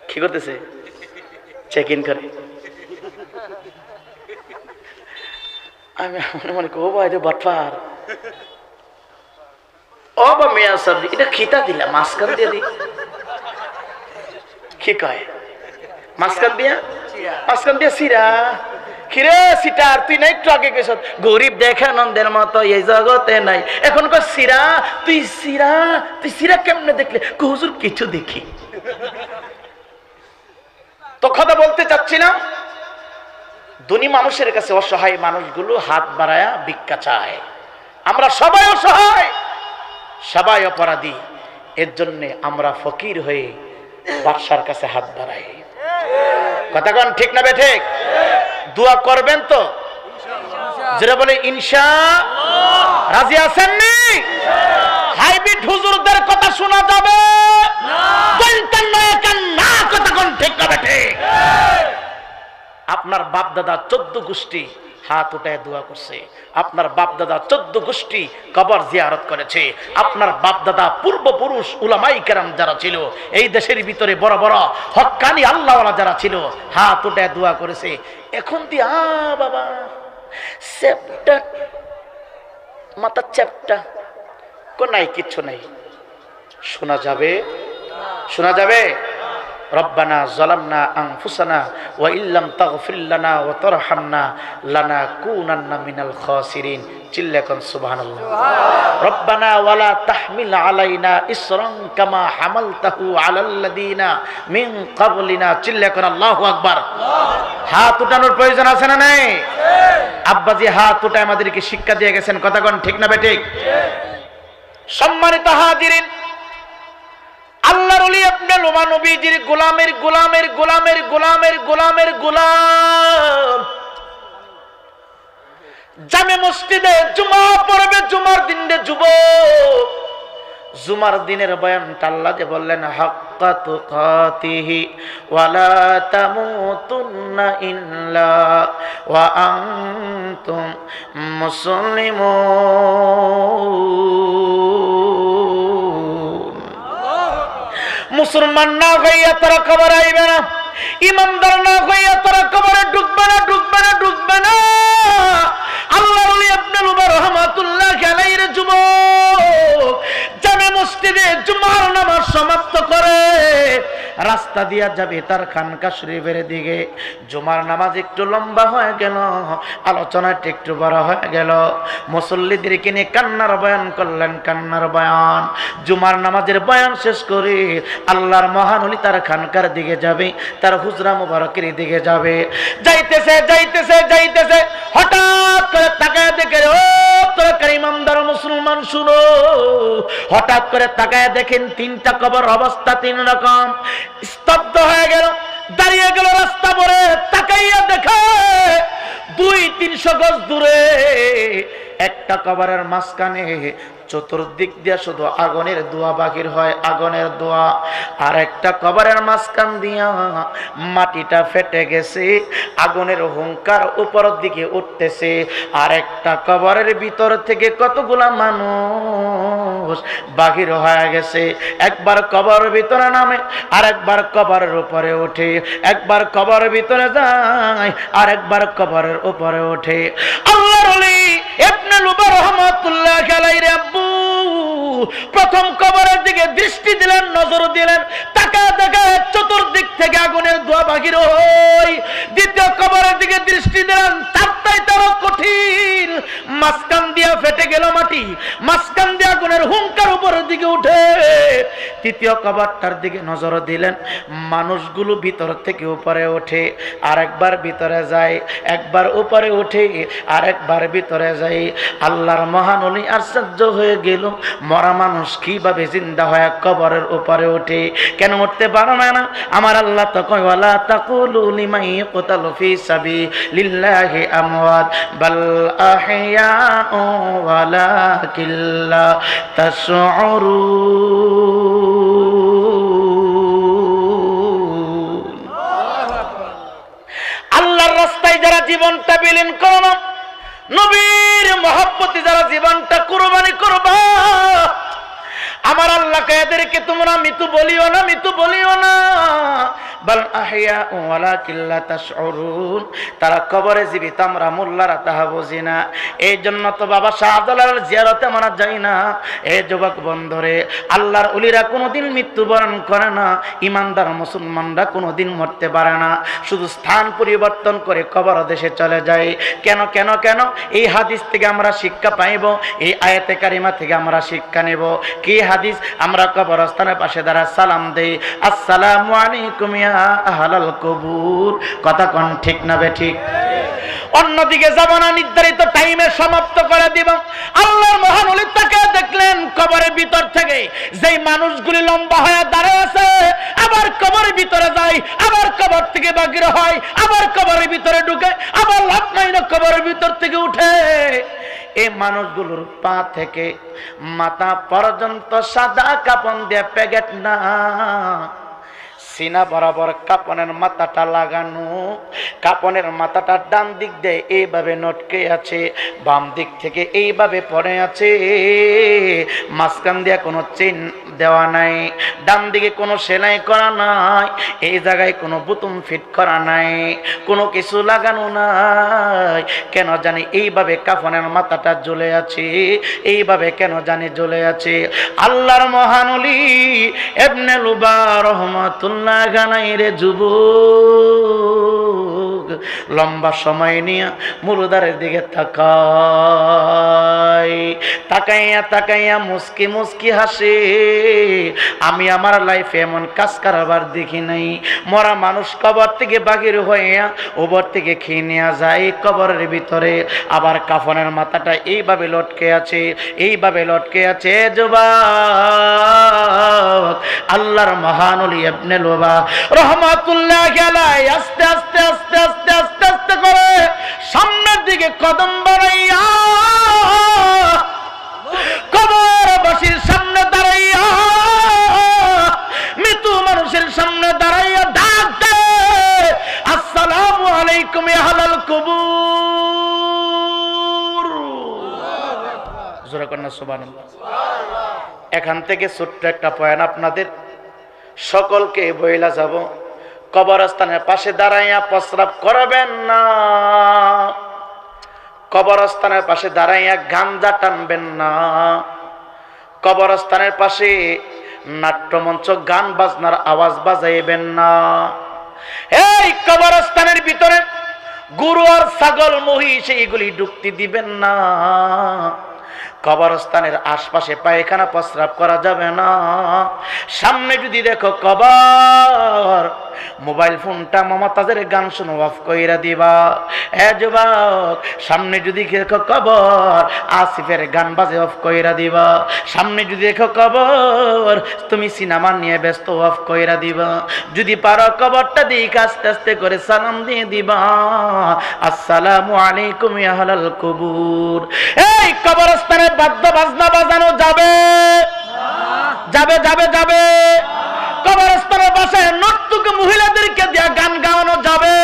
কি করতেছে? চেক ইন করে। আমি মনে মনে কো ভাই রে বাটপার, ও বা মিয়া সাহেব এটা খিতা দিলা, মাঝখান দিয়ে দি, কি কয় মাঝখান দিয়া, মাঝখান দিয়া সিরা। কিরে সিটার, তুই না একটু আগে গেছ গরিব দেখে নন্দের মতো এই জগতে নাই, এখন কয় সিরা, তুই সিরা, তুই সিরা কেমনে দেখলে? হুজুর কিছু দেখি। তো কথা বলতে চাচ্ছি না, ধনী মানুষের কাছে অসহায় মানুষগুলো হাত বাড়ায়া ভিক্ষা চায়। আমরা সবাই অসহায়, সবাই অপরাধী, এর জন্য আমরা ফকির হয়ে বাদশার কাছে হাত বাড়াই, কথা কন ঠিক না বেঠিক? দোয়া করবেন তো? যেটা বলে ইনশাআল্লাহ। রাজি আছেন নি? হাইব্রিড হুজুরদের কথা শোনা যাবে না, কথা কন ঠিক না বেঠিক? আপনার বাপ দাদা 14 গোষ্ঠী হাত উঠায় দোয়া করছে, আপনার বাপ দাদা 14 গোষ্ঠী কবর জিয়ারত করেছে, আপনার বাপ দাদা পূর্বপুরুষ উলামায়ে কেরাম যারা ছিল, এই দেশের ভিতরে বড় বড় হক্কানি আল্লাহওয়ালা যারা ছিল, হাত উঠায় দোয়া করেছে। এখন দি বাবা চ্যাপ্টা, মাথা চ্যাপ্টা, কোন নাই, কিচ্ছু নাই, শোনা যাবে, শোনা যাবে। রব্বানা যালামনা আনফুসানা ওয়া ইল্লাম তাগফির লানা ওয়া তারহামনা লানাকুনান্না মিনাল খাসিরিন। চিল্লা কোন সুবহানাল্লাহ। রব্বানা ওয়ালা তাহমিল আলাইনা ইসরান কামা হামালতাহু আলাল্লাযিনা মিন ক্বাবলিনা। চিল্লা কোন আল্লাহু আকবার। হাত উঠানোর প্রয়োজন আছে না নাই? আব্বাজি হাত উঠায় আমাদেরকে শিক্ষা দিয়ে গেছেন, কথা কোন ঠিক না বেঠিক? সম্মানিত হাজিরিন, আল্লাহর ওলি আপনার লোমা নবীজির গোলামের গোলামের গোলামের গোলামের গোলামের গোলাম জামে মসজিদে জুমা পড়বে, জুমার দিনে যুবক, জুমার দিনের বয়ানটা আল্লাহ যে বললেন হাক্কা তুকাতিহি ওয়ালা তামুতুন্না ইল্লা ওয়া আনতুম মুসলিমুন। মুসলমান না হইয়া তারা কবর আইবে না, ইমানদার না হইয়া তারা কবরে ঢুকবে না, ঢুকবে না, ঢুকবে না। আল্লাহর ওলি ইবনে উমর রাহমাতুল্লাহ আলাইহির যুবক জামে মসজিদে জুমার নামাজ সমাপ্ত করে রাস্তা দিয়া যাবে তার খানকা শরীফের দিকে। জুমার নামাজ একটু লম্বা হয়ে গেল, আলোচনাটা একটু বড় হয়ে গেল, মুসল্লিদেরকে নিয়ে কান্নার বয়ান করলেন, কান্নার বয়ান। জুমার নামাজের বয়ান শেষ করে আল্লাহর মহান ওলি তার খানকার দিকে যাবে, তার হুজরা মুবারকের দিকে যাবে। যাইতেছে যাইতেছে যাইতেছে, হঠাৎ করে তাকায় দেখে, ও তোরা ইমানদার মুসলমান শুনো, হঠাৎ করে তাকায় দেখেন তিনটা কবর অবস্থা তিন রকম। স্তব্ধ হয়ে গেল, দাঁড়িয়ে গেল রাস্তা পরে, তাকাইয়া দেখে 200-300 গজ দূরে একটা কবরের মাঝখানে চতুর্দিক দিয়া শুধু আগুনের ধোঁয়া বাহির হয়, আগুনের ধোঁয়া। আর একটা কবরের মাঝখান দিয়া মাটিটা ফেটে গেছে, আগুনের হুঙ্কার উপরের দিকে উঠতেছে। আর একটা কবরের ভিতর থেকে কতগুলা মানুষ বাহির হয়ে গেছে। একবার কবরের ভিতরে নামে, আর একবার কবরের উপরে ওঠে, একবার কবরের ভিতরে যায়, আর একবার কবরের উপরে ওঠে। আল্লাহর ওলি ইবনে লুবা রাহমাতুল্লাহ আলাইহি আব্বু প্রথম কবরের দিকে দৃষ্টি দিলেন, নজর দিলেন, তাকা তাকা চতুর্দিক থেকে আগুনের ধোঁয়া বাহির হয়। দ্বিতীয় কবরের দিকে দৃষ্টি দিলেন, তারটাই তারও কঠিন, মাঝখান দিয়া ফেটে গেল মাটি, মাঝখান দিয়ে আগুনের হুঙ্কার উপরের দিকে উঠে। তৃতীয় কবরটার দিকে নজর দিলেন, মানুষগুলো ভিতর থেকে উপরে ওঠে, আর একবার ভিতরে যায়, একবার উপরে ওঠে, আর একবার ভিতরে যায়। আল্লাহর মহান ওলি আশ্চর্য হয়ে গেল, মরা মানুষ কিভাবে জিন্দা হয়ে কবরের উপরে ওঠে? কেন উঠতে পারো না? আমার আল্লাহ তো কয়, ওয়ালা তাকুলু লিমান ইয়াকতালু ফি সাবিলিল্লাহি আমওয়াত বাল আহইয়াউ ওয়ালাকিন লা তাশউরুন। আল্লাহর রাস্তায় যারা জীবনটা বিলীন করো না, নবীর মহব্বতে যারা জীবনটা কুরবানি করবা, আমার আল্লাহকে এদেরকে তোমরা মৃত্যু বলিও না, মৃত্যু বলিও না। বাল আহইয়া ওয়ালাকিন লা তাশউরুন, তারা কবরে জীবিত, আমরা মোল্লারা তাহা বুঝি না। এই জন্য তো বাবা শাহজালালের জিয়ারতে আমরা যাই না। এই যুবক বন্ধুরে, আল্লাহর ওলিরা কোনোদিন মৃত্যুবরণ করে না, ইমানদার মুসলমানরা কোনোদিন মরতে পারে না, শুধু স্থান পরিবর্তন করে কবর দেশে চলে যায়। কেন কেন কেন? এই হাদিস থেকে আমরা শিক্ষা পাইব, এই আয়াতে কারিমা থেকে আমরা শিক্ষা নেব। কি হাদিস? আমরা কবরস্থানের পাশে দাঁড়া সালাম দেই, আসসালামু আলাইকুম ইয়া আহলাল কবুর। কথা কোন ঠিক না বে ঠিক? অন্যদিকে যাব না, নির্ধারিত টাইমে সমাপ্ত করে দিব। আল্লাহর মহান ওলি তাকে দেখলেন কবরের ভিতর থেকে যেই মানুষগুলি লম্বা হয়ে দাঁড়ায় আছে, আবার কবরের ভিতরে যায়, আবার কবর থেকে বাহির হয়, আবার কবরের ভিতরে ঢুকে, আবার লাভ নাই না কবরের ভিতর থেকে উঠে। এই মানুষগুলোর পা থেকে মাথা পর্যন্ত সাদা কাপন দিয়ে প্যাকেট না, সিনা বরাবর কাপনের মাথাটা লাগানো, কাপনের মাথাটা ডান দিক দিয়ে এইভাবে নটকে আছে, বাম দিক থেকে এইভাবে পড়ে আছে, মাঝখান দিয়ে কোনো চেন দেওয়া নাই, ডান দিকে কোনো সেলাই করা নাই, এই জায়গায় কোনো বুতুম ফিট করা নাই, কোনো কিছু লাগানো নাই। কেন জানি এইভাবে কাফনের মাথাটা জ্বলে আছে, এইভাবে কেন জানি জ্বলে আছে। আল্লাহর মহান ওলি ইবনে লুবা রাহমাতুল্লাহ গানাইরে যুবক লম্বা সময় নিয়ে মুরদারের দিকে তাকাইয়া তাকাইয়া মুস্কি মুস্কি হাসে। আমি আমার লাইফে এমন কাজ কারবার দেখি নাই। মরা মানুষ কবর থেকে বাহির হইয়া ওপর থেকে খেয়ে নেওয়া যায় কবরের ভিতরে, আবার কাফনের মাথাটা এইভাবে লটকে আছে, এইভাবে লটকে আছে। যুবক আল্লাহর মহান ওলি ইবনে লুবা রাহমাতুল্লাহ আলাইহি আস্তে আস্তে আস্তে আস্তে আস্তে আস্তে করে সামনের দিকে কদম বাড়াইয়া কবরবাসীর সামনে দাঁড়াইয়া, মৃত্যু মানুষের সামনে দাঁড়াইয়া ডাক দেয়, আসসালামু আলাইকুম ইয়া আহলাল কুবুর। জোরে কন্যা সুবহানাল্লাহ। এখান থেকে ছোট্ট একটা পয়েন্ট আপনাদের সকলকে বইলা যাব, কবরস্থানের পাশে দাঁড়াইয়া প্রস্রাব করবেন না, কবরস্থানের পাশে দাঁড়াইয়া গাঞ্জা টানবেন না, কবরস্থানের পাশে নাট্যমঞ্চ গান বাজনার আওয়াজ বাজাইবেন না, এই কবরস্থানের ভিতরে গরু আর ছাগল মহিষ এইগুলি ঢুকতে দিবেন না, কবরস্থানের আশপাশে পায়খানা প্রস্রাব করা যাবে না। সামনে যদি দেখো কবর, মোবাইল ফোনটা মমতাজের গান শুনো অফ কইরা দিবা। যুবক, সামনে যদি দেখো কবর, আসিফের গান বাজে অফ কইরা দিবা। সামনে যদি দেখো কবর, তুমি সিনেমা নিয়ে ব্যস্ত অফ কইরা দিবা। যদি পারো কবরটা দিকে আস্তে আস্তে করে সালাম দিয়ে দিবা, আসসালামু আলাইকুম ইয়া আহলাল কুবুর। এই কবরস্থানে বাদ্য বাজনা বাজানো যাবে? যাবে যাবে যাবে। কবরস্থানের পাশে নর্তক মহিলাদেরকে দিয়ে গান গাওয়ানো যাবে?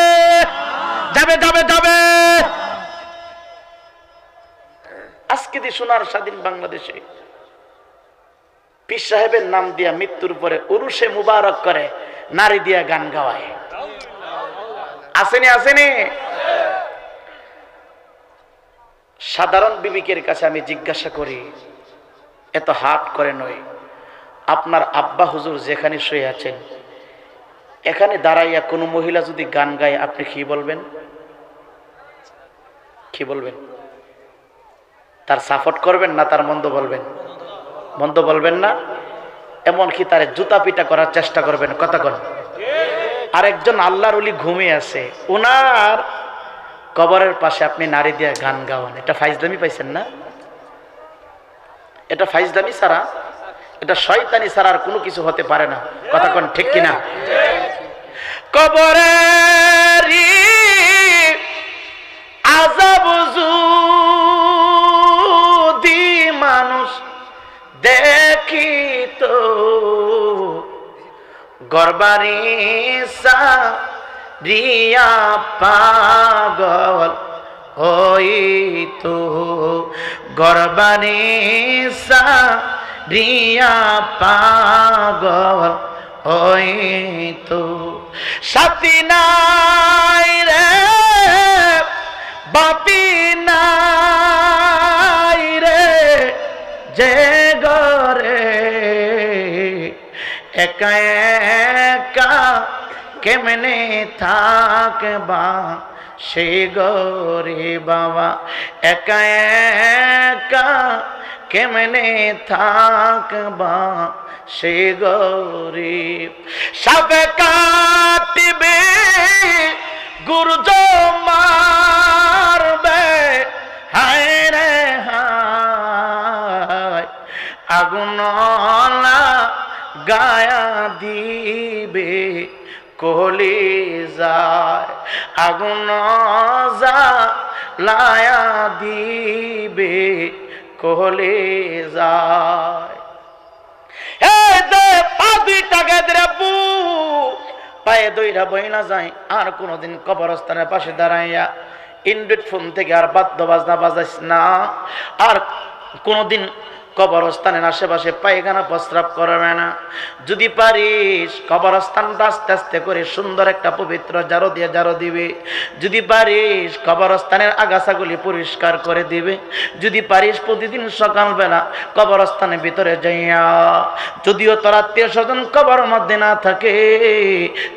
যাবে যাবে যাবে। আজকে দি সোনার স্বাধীন বাংলাদেশে পীর সাহেবের নাম দিয়া মৃত্যুর পরে উরুসে মুবারক করে নারী দিয়া গান গাওয়ায়। আসেনি আসেনি? সাধারণ বিবেকের কাছে আমি জিজ্ঞাসা করি, এত হাট করে নয়, আপনার আব্বা হুজুর যেখানে শুয়ে আছেন, এখানে দাঁড়াইয়া কোনো মহিলা যদি গান গায়, আপনি কি বলবেন? কি বলবেন? তার সাপোর্ট করবেন না তার মন্দ বলবেন? মন্দ বলবেন না, এমনকি তার জুতা পিটা করার চেষ্টা করবেন। কথা কন। আরেকজন আল্লাহর ওলি ঘুমিয়ে আছে, ওনার কবরের পাশে আপনি নারী দিয়ে গান গাওয়ান, এটা ফাইজলামি পাইছেন না? এটা ফাইজলামি ছাড়া, এটা শয়তানি ছাড়া আর কোনো কিছু হতে পারে না। কথা কোন ঠিক কিনা? কবরের আযাব যদি মানুষ দেখিত, গরবারি রিয়া পাগল হইতো, গরবারি রিয়া পাগল হইতো। সাথী নাই রে বাপি নাই রে, যে গরে একা একা কেমনে থাকবা, সে গরে বাবা একা একা কেমনে থাকবা, সে গরিব। সাপে কাটিবে গুরুজ মারবে, হায় রে হায়, আগুন গায়া দিবে কলি যায়, আগুন লায়া দিবে কলি যায়। পায়ে দইরা বইনা যায়, আর কোনদিন কবরস্থানের পাশে দাঁড়াইয়া ইন্ড্রয়েড ফোন থেকে আর বাদ্য বাজনা বাজাইস না। আর কোনদিন কবরস্থানের আশেপাশে পায়খানা প্রস্রাব করবে না। যদি পারিস কবরস্থানটা আস্তে আস্তে করে সুন্দর একটা পবিত্র ঝাড়ু দিয়ে ঝাড়ু দিবে। যদি পারিস কবরস্থানের আগাছাগুলি পরিষ্কার করে দিবে। যদি পারিস প্রতিদিন সকালবেলা কবরস্থানের ভিতরে যাইয়া, যদিও তোর আত্মীয় স্বজন কবর মধ্যে না থাকে,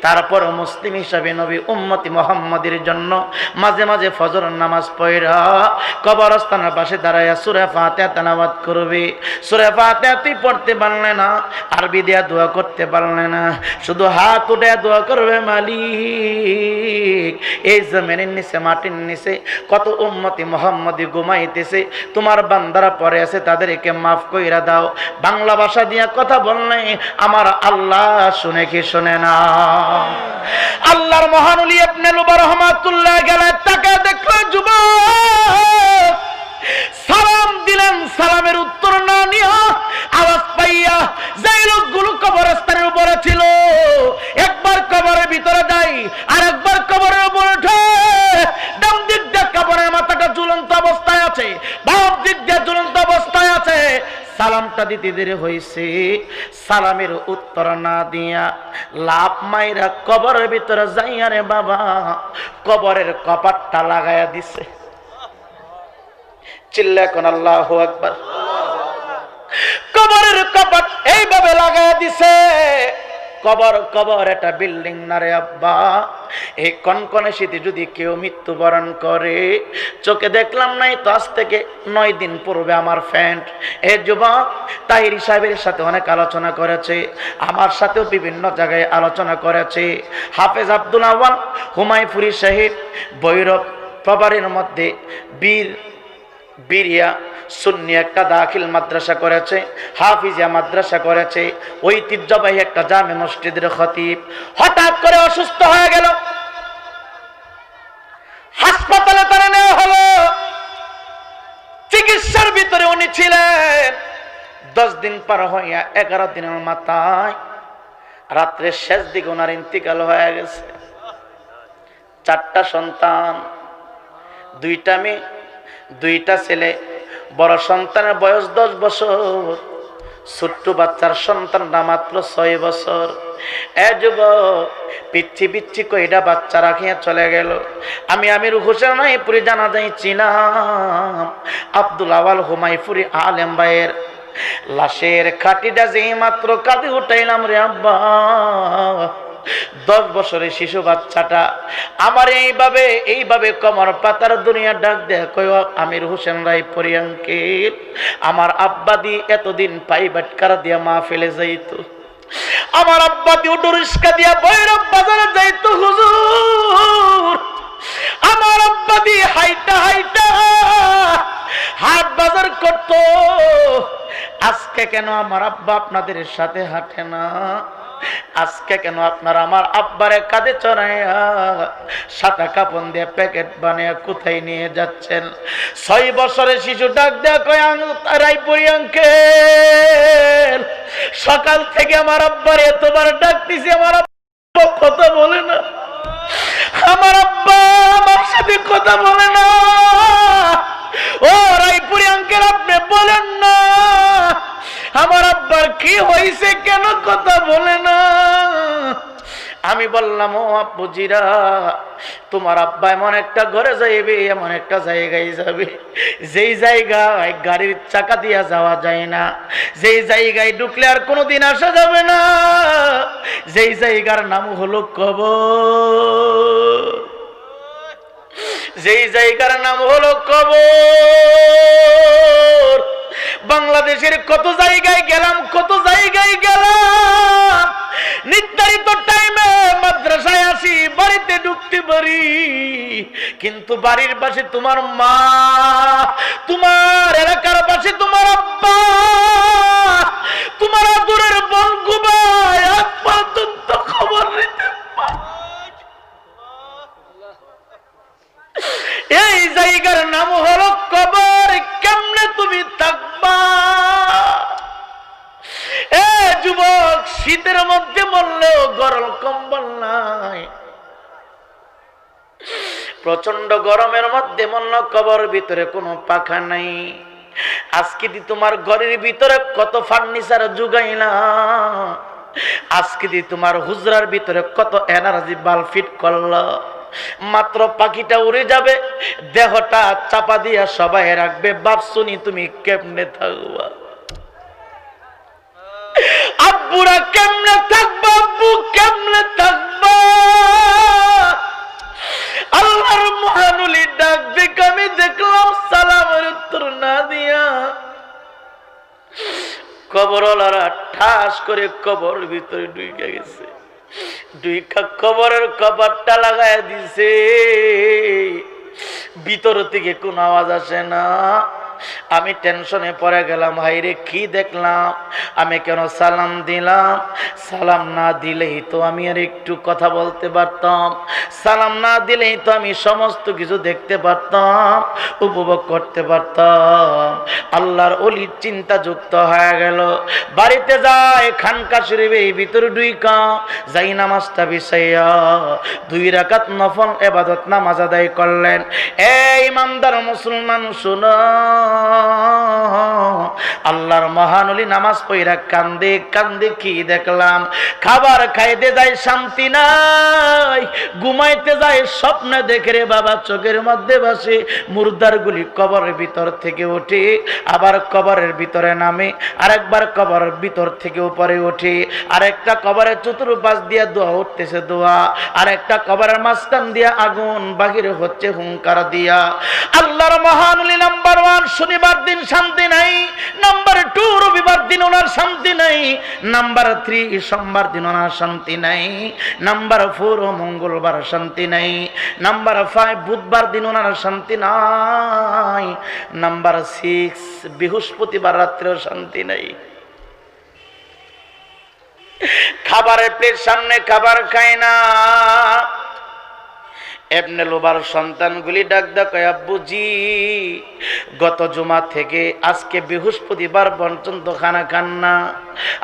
তারপর মুসলিম হিসাবে নবী উম্মতি মুহাম্মাদের জন্য মাঝে মাঝে ফজর নামাজ পড়া কবরস্থানের পাশে দাঁড়াইয়া সূরা ফাতিহা তেলাওয়াত করবে। সূরা ফাতিহা তুই পড়তে পারলে না, আরবি দিয়া দোয়া করতে পারলে না, শুধু হাত উঠে দোয়া করবে, মালিক এই জমিনের নিচে মাটির নিচে কত উম্মতি মুহাম্মাদি ঘুমাইতেছে, তোমার বান্দারা পড়ে আছে, তাদেরকে মাফ কইরা দাও। বাংলা ভাষা দিয়া কথা বললে আমার আল্লাহ শুনে কি শুনে না? আল্লাহর মহান ওলি ইবনে লুবা রাহমাতুল্লাহ আলাইহি তাকে দেখলো যুবক, সালাম দিলেন, সালামের উত্তর না নিয়া আওয়াজ পাইয়া যেই লোকগুলো কবরস্থানের উপরে ছিল, একবার কবরের ভিতরে যাই আর একবার কবরের উপরে উঠে, ডান দিক দিয়ে কবরের মাথাটা ঝুলন্ত অবস্থায় আছে, বাম দিক দিয়ে ঝুলন্ত অবস্থায় আছে। সালামটা দিতে দেরি হয়েছে, সালামের উত্তর না দিয়া লাভ মাইরা কবরের ভিতরে যাইয়া রে বাবা কবরের কপাটটা লাগাইয়া দিছে। চিল্লা কোন আল্লাহু আকবার। কবরের কপাট এইভাবে লাগাইয়া দিছে, কবর কবর এটা বিল্ডিং না রে আব্বা। এই কনকনে শীতে যদি কেউ মৃত্যুবরণ করে, চোখে দেখলাম নাই তো আজ থেকে 9 দিন পূর্বে আমার ফ্রেন্ড এ যুবক তাহির সাহেবের সাথে অনেক আলোচনা করেছে, আমার সাথেও বিভিন্ন জায়গায় আলোচনা করেছে। হাফেজ আব্দুল আওয়াল হুমায়ুনপুরী শহীদ ভৈরব প্রবারের মধ্যে বিরিয়া সুন্নি একটা দাখিল মাদ্রাসা করেছে, হাফিজিয়া মাদ্রাসা করেছে, ঐতিহ্যবাহী একটা জামে মসজিদের খতিব। হঠাৎ করে অসুস্থ হয়ে গেল, হাসপাতালে তারা নেওয়া হলো। চিকিৎসার ভিতরে উনি ছিলেন। 10 দিন পার হইয়া 11 দিনের মাথায় রাত্রের শেষ দিকে ওনার ইন্তিকাল হয়ে গেছে। 4টা সন্তান, 2টা মেয়ে, 2টা ছেলে। বড় সন্তানের বয়স 10 বছর, ছোট্ট বাচ্চার সন্তানটা মাত্র 6 বছর। এ যুবক পিচ্ছি পিচ্ছি কইটা বাচ্চা রাখিয়া চলে গেল। আমি আমির হোসেন হুমায়ুনপুরী জানা যাইছিলাম আব্দুল আওয়াল হুমায়ুনপুরী আলেম ভাইয়ের লাশের খাটিটা যেই মাত্র কাঁধে উঠাইলাম রে আব্বা, 10 বছরের শিশু বাচ্চাটা আমার এইভাবে কমর পাতার দুনিয়া ডাক দেয়, কই আমির হোসেন রায়পুরী আঙ্কেল, আমার আব্বা দি এতদিন পাইবাটকার দিয়া মাহফিলে যাইতো, আমার আব্বা দি অটো রিক্সা দিয়া ভৈরব বাজারে যাইতো হুজুর, আমার আব্বা দি হাইটা হাইটা হাট বাজার করতো। আজকে কেন আমার আব্বা আপনাদের সাথে হাঁটে না? আজকে কেন আপনারা আমার আব্বারে কাঁধে চড়াইয়া সাদা কাপড় দিয়ে প্যাকেট বানিয়ে কোথায় নিয়ে যাচ্ছেন? 6 বছরের শিশু ডাক দেয়া কয়, রায়পুরী আঙ্কেল, সকাল থেকে আমার আব্বারে এতবার ডাকতেছি, আমার আব্বা কথা বলে না, আমার আব্বা আমার সাথে কথা বলে না। ও রায়পুরী আঙ্কেল, আপনি বলেন না আমার আব্বার কি হয়েছে, কেন কথা বলে না? আমি বললাম, ও আব্বুজিরা, তোমার আব্বা এমন একটা ঘরে যাইবে, এমন একটা জায়গায় যাবে যেই জায়গায় গাড়ির চাকা দিয়া যাওয়া যায় না, যেই জায়গায় ঢুকলে আর কোনোদিন আসা যাবে না, যেই জায়গার নাম হলো কবর, যেই জায়গার নাম হলো কবর। বাংলাদেশের কত জায়গায় গেলাম, কত জায়গায় গেলাম, নির্ধারিত টাইমে মাদ্রাসায় আসি, বাড়িতে ঢুকতে পারি, কিন্তু বাড়ির পাশে তোমার মা, তোমার এলাকার পাশে তোমার আব্বা, তোমার আদরের বোন ঘুমায়, আজ পর্যন্ত খবর নিতে পারি। এই জায়গার নাম হলো কবর, কেমনে তুমি থাকবা? এ যুবক, শীতের মধ্যে বললেও গরম কম্বল নাই, প্রচন্ড গরমের মধ্যে মনে কবর ভিতরে কোনো পাখা নাই। আজকে দি তোমার ঘরের ভিতরে কত ফার্নিচার জুগাইলা, আজকে দি তোমার হুজরার ভিতরে কত এনার্জি বাল্ব ফিট করলো, মাত্র পাখিটা উড়ে যাবে, দেহটা চাপা দিয়া সবাই রাখবে, ভাবছুনি তুমি কেমনে থাকবা? আব্বুরা কেমনে থাকবা? আব্বু কেমনে থাকবা? আল্লাহর মহানুলি ডাক দেখে আমি দেখলাম সালামের উত্তর না দিয়া কবরওয়ালারা ঠাস করে কবর ভিতরে ঢুকে গেছে, দুইটা কবরের কবরটা লাগায় দিছে, ভিতর থেকে কোনো আওয়াজ আসে না। আমি টেনশনে পড়ে গেলাম, হাইরে কি দেখলাম, আমি কেন সালাম দিলাম? সালাম না দিলেই তো আমি আর একটু কথা বলতে পারতাম, সালাম না দিলেই তো আমি সমস্ত কিছু দেখতে পারতাম, উপভোগ করতে পারতাম। আল্লাহর ওলির চিন্তা যুক্ত হয়ে গেল, বাড়িতে যায় খানকা শরীফে ভিতরে ঢুইকা যাই নামাজটা বিছাইয়া 2 রাকাত নফল ইবাদত নামাজ আদায় করলেন। এই ইমানদার মুসলমান শুনো, আল্লাহর মহান ওলি নামাজ পড়া কান্দে কান্দে কি দেখলাম, খাবার খাইতে যায় শান্তি নাই, ঘুমাইতে যায় স্বপ্নে দেখে রে বাবা চোখের মধ্যে বসে মুর্দার গুলি কবরের ভিতর থেকে ওঠে, আবার কবরের ভিতরে নামে, আরেকবার কবরের ভিতর থেকে উপরে ওঠে, আরেকটা কবরের চতুর্পাশ দিয়া দোয়া উঠতেছে দোয়া, আরেকটা কবরের মাঝখান দিয়া আগুন বাহিরে হচ্ছে হুঙ্কার দিয়া। আল্লাহর মহান ওলি নাম্বার 1 শনিবার দিন শান্তি নাই, নাম্বার 2 রবিবার দিন ওনার শান্তি নাই, নাম্বার 3 সোমবার দিন ওনার শান্তি নাই, নাম্বার 4 মঙ্গলবার শান্তি নাই, নাম্বার 5 বুধবার দিন ওনার শান্তি নাই, নাম্বার 6 বৃহস্পতিবার রাত্রেও শান্তি নাই। খাবারের প্লেট সামনে, খাবার খায় না। এবনে লোবার সন্তানগুলি ডাক ডাক আব্বুজি গত জুমা থেকে আজকে বৃহস্পতিবার পর্যন্ত খানা খান না,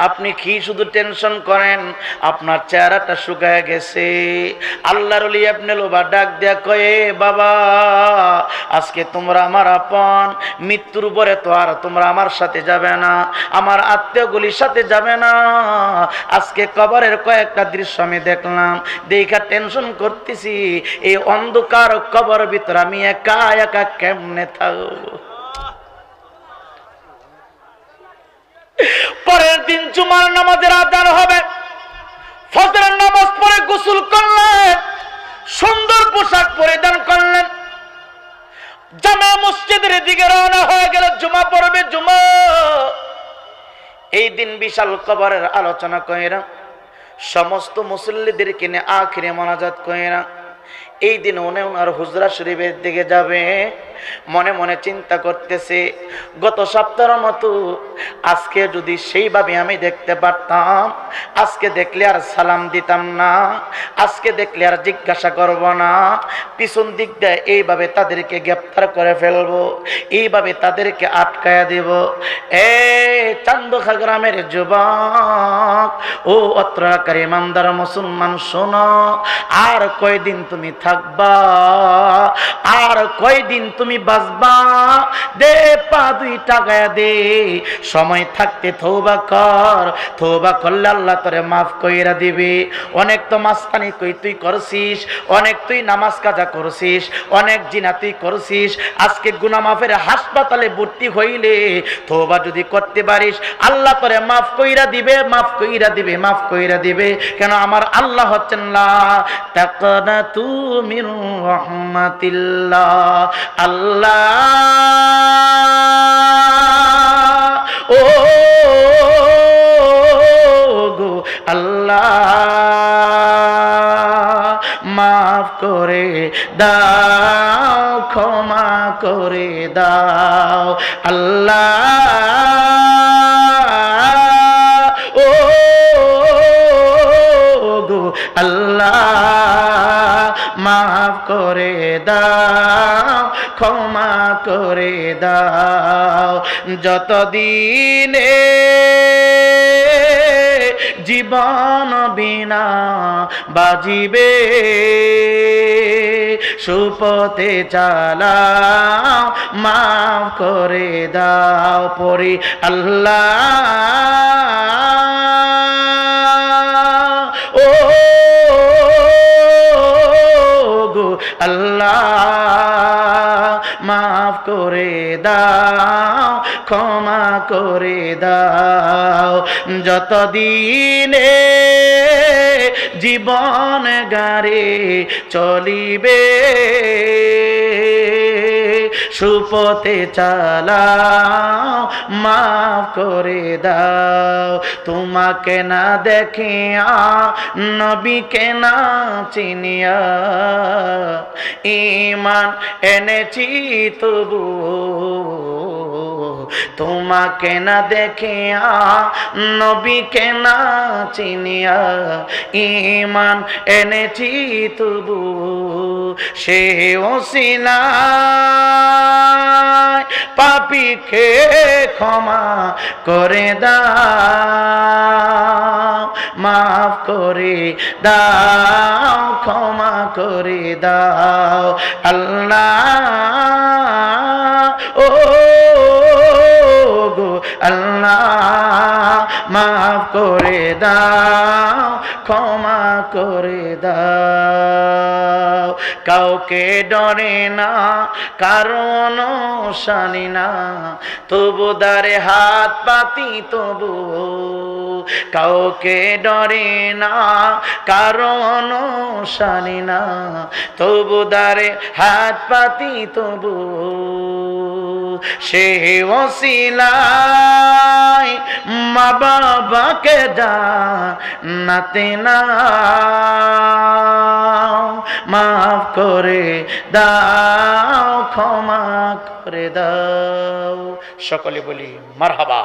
আপনি কি শুধু টেনশন করেন, আপনার চেহারাটা শুকায় গেছে। আল্লাহর ওলি এবনে লোবা ডাক দেয়া কয়ে বাবা আজকে তোমরা আমার আপন, মৃত্যুর পরে তো আর তোমরা আমার সাথে যাবে না, আমার আত্মীয়গুলির সাথে যাবে না। আজকে কবরের কয়েকটা দৃশ্য আমি দেখলাম, দেখা টেনশন করতেছি, এই অন্ধকার কবর ভিতর আমি একা একা কেমনে থাকবো। পরের দিন জুমার নামাজের আযান হবে, ফজরের নামাজ পড়ে গোসল করলেন, সুন্দর পোশাক পরিধান করলেন, জামে মসজিদের দিকে রওনা হয়ে গেল, জুমা পড়বে জুমা। এই দিন বিশাল কবরের আলোচনা কইরা সমস্ত মুসল্লিদেরকে নিয়ে আখিরে মোনাজাত কইরা এই দিন উনি ওনার হুজরা শরীফের দিকে যাবে। মনে মনে চিন্তা করতেছে গত সপ্তাহের মতো আজকে যদি সেইভাবে আমি দেখতে পারতাম, আজকে দেখলে আর সালাম দিতাম না, আজকে দেখলে আর জিজ্ঞাসা করব না, পিছন দিক দিয়ে এইভাবে তাদেরকে গ্রেফতার করে ফেলবো, এইভাবে তাদেরকে আটকায়া দেব। এ চান্দখা গ্রামের যুবক, ও অত্রাকার ইমানদার মুসলমান শোনো, আর কয়দিন তুমি থাকবা, আর কয়দিন তুমি বাঁচবা? দে পা দুই টাকায় দে, সময় থাকতে তওবা কর, তওবা করলে আল্লাহ তোরে মাফ কইরা দিবে। অনেক তো মাস্তানি কই তুই করছিস, অনেক তুই নামাজ কাজা করছিস, অনেক জিনা তুই করছিস, আজকে গুনাহ মাফের হাসপাতালে ভর্তি হইলে তওবা যদি করতে পারিস আল্লাহ তোরে মাফ কইরা দিবে, মাফ কইরা দিবে, মাফ কইরা দিবে। কেন আমার আল্লাহ হচ্ছেন লা তাকনাতু মির রাহমাতিল্লাহ। আল্লাহ ও গো আল্লাহ মাফ করে দাও, ক্ষমা করে দাও আল্লাহ, ও গো আল্লাহ মাফ করে দাও, ক্ষমা করে দাও। যতদিনে জীবন বিনা বাজিবে, সুপথে চালাও, মাফ করে দাও। পড়ি আল্লাহ, ও গো আল্লাহ মাফ করে দাও, ক্ষমা করে দাও। যতদিনে জীবন গারে চলিবে, সুপথে চালাও, মাফ করে দাও। তোমাকে না দেখিয়া, নবীকে না চিনিয়া, ঈমান এনেছি তবু, তোমাকে না দেখিয়া, নবীকে না চিনিয়া, ঈমান এনেছি তবু। সে ওসিলায় পাপীকে ক্ষমা করে দাও, মাফ করে দাও, ক্ষমা করে দাও আল্লাহ, ও গো আল্লাহ মাফ করে দাও, ক্ষমা করে দাও। কাউকে ডরে না, কারণ শানি না, তবু দারে হাত পাতি তবু। কাউকে ডরে না, কারণ শানি না, তবু দারে হাত পাতি তবু। সে ওসিলায় মা বাবাকে জান্নাতে নাও, মাফ করে দাও, ক্ষমা করে দাও। সকলে বলি মারহাবা।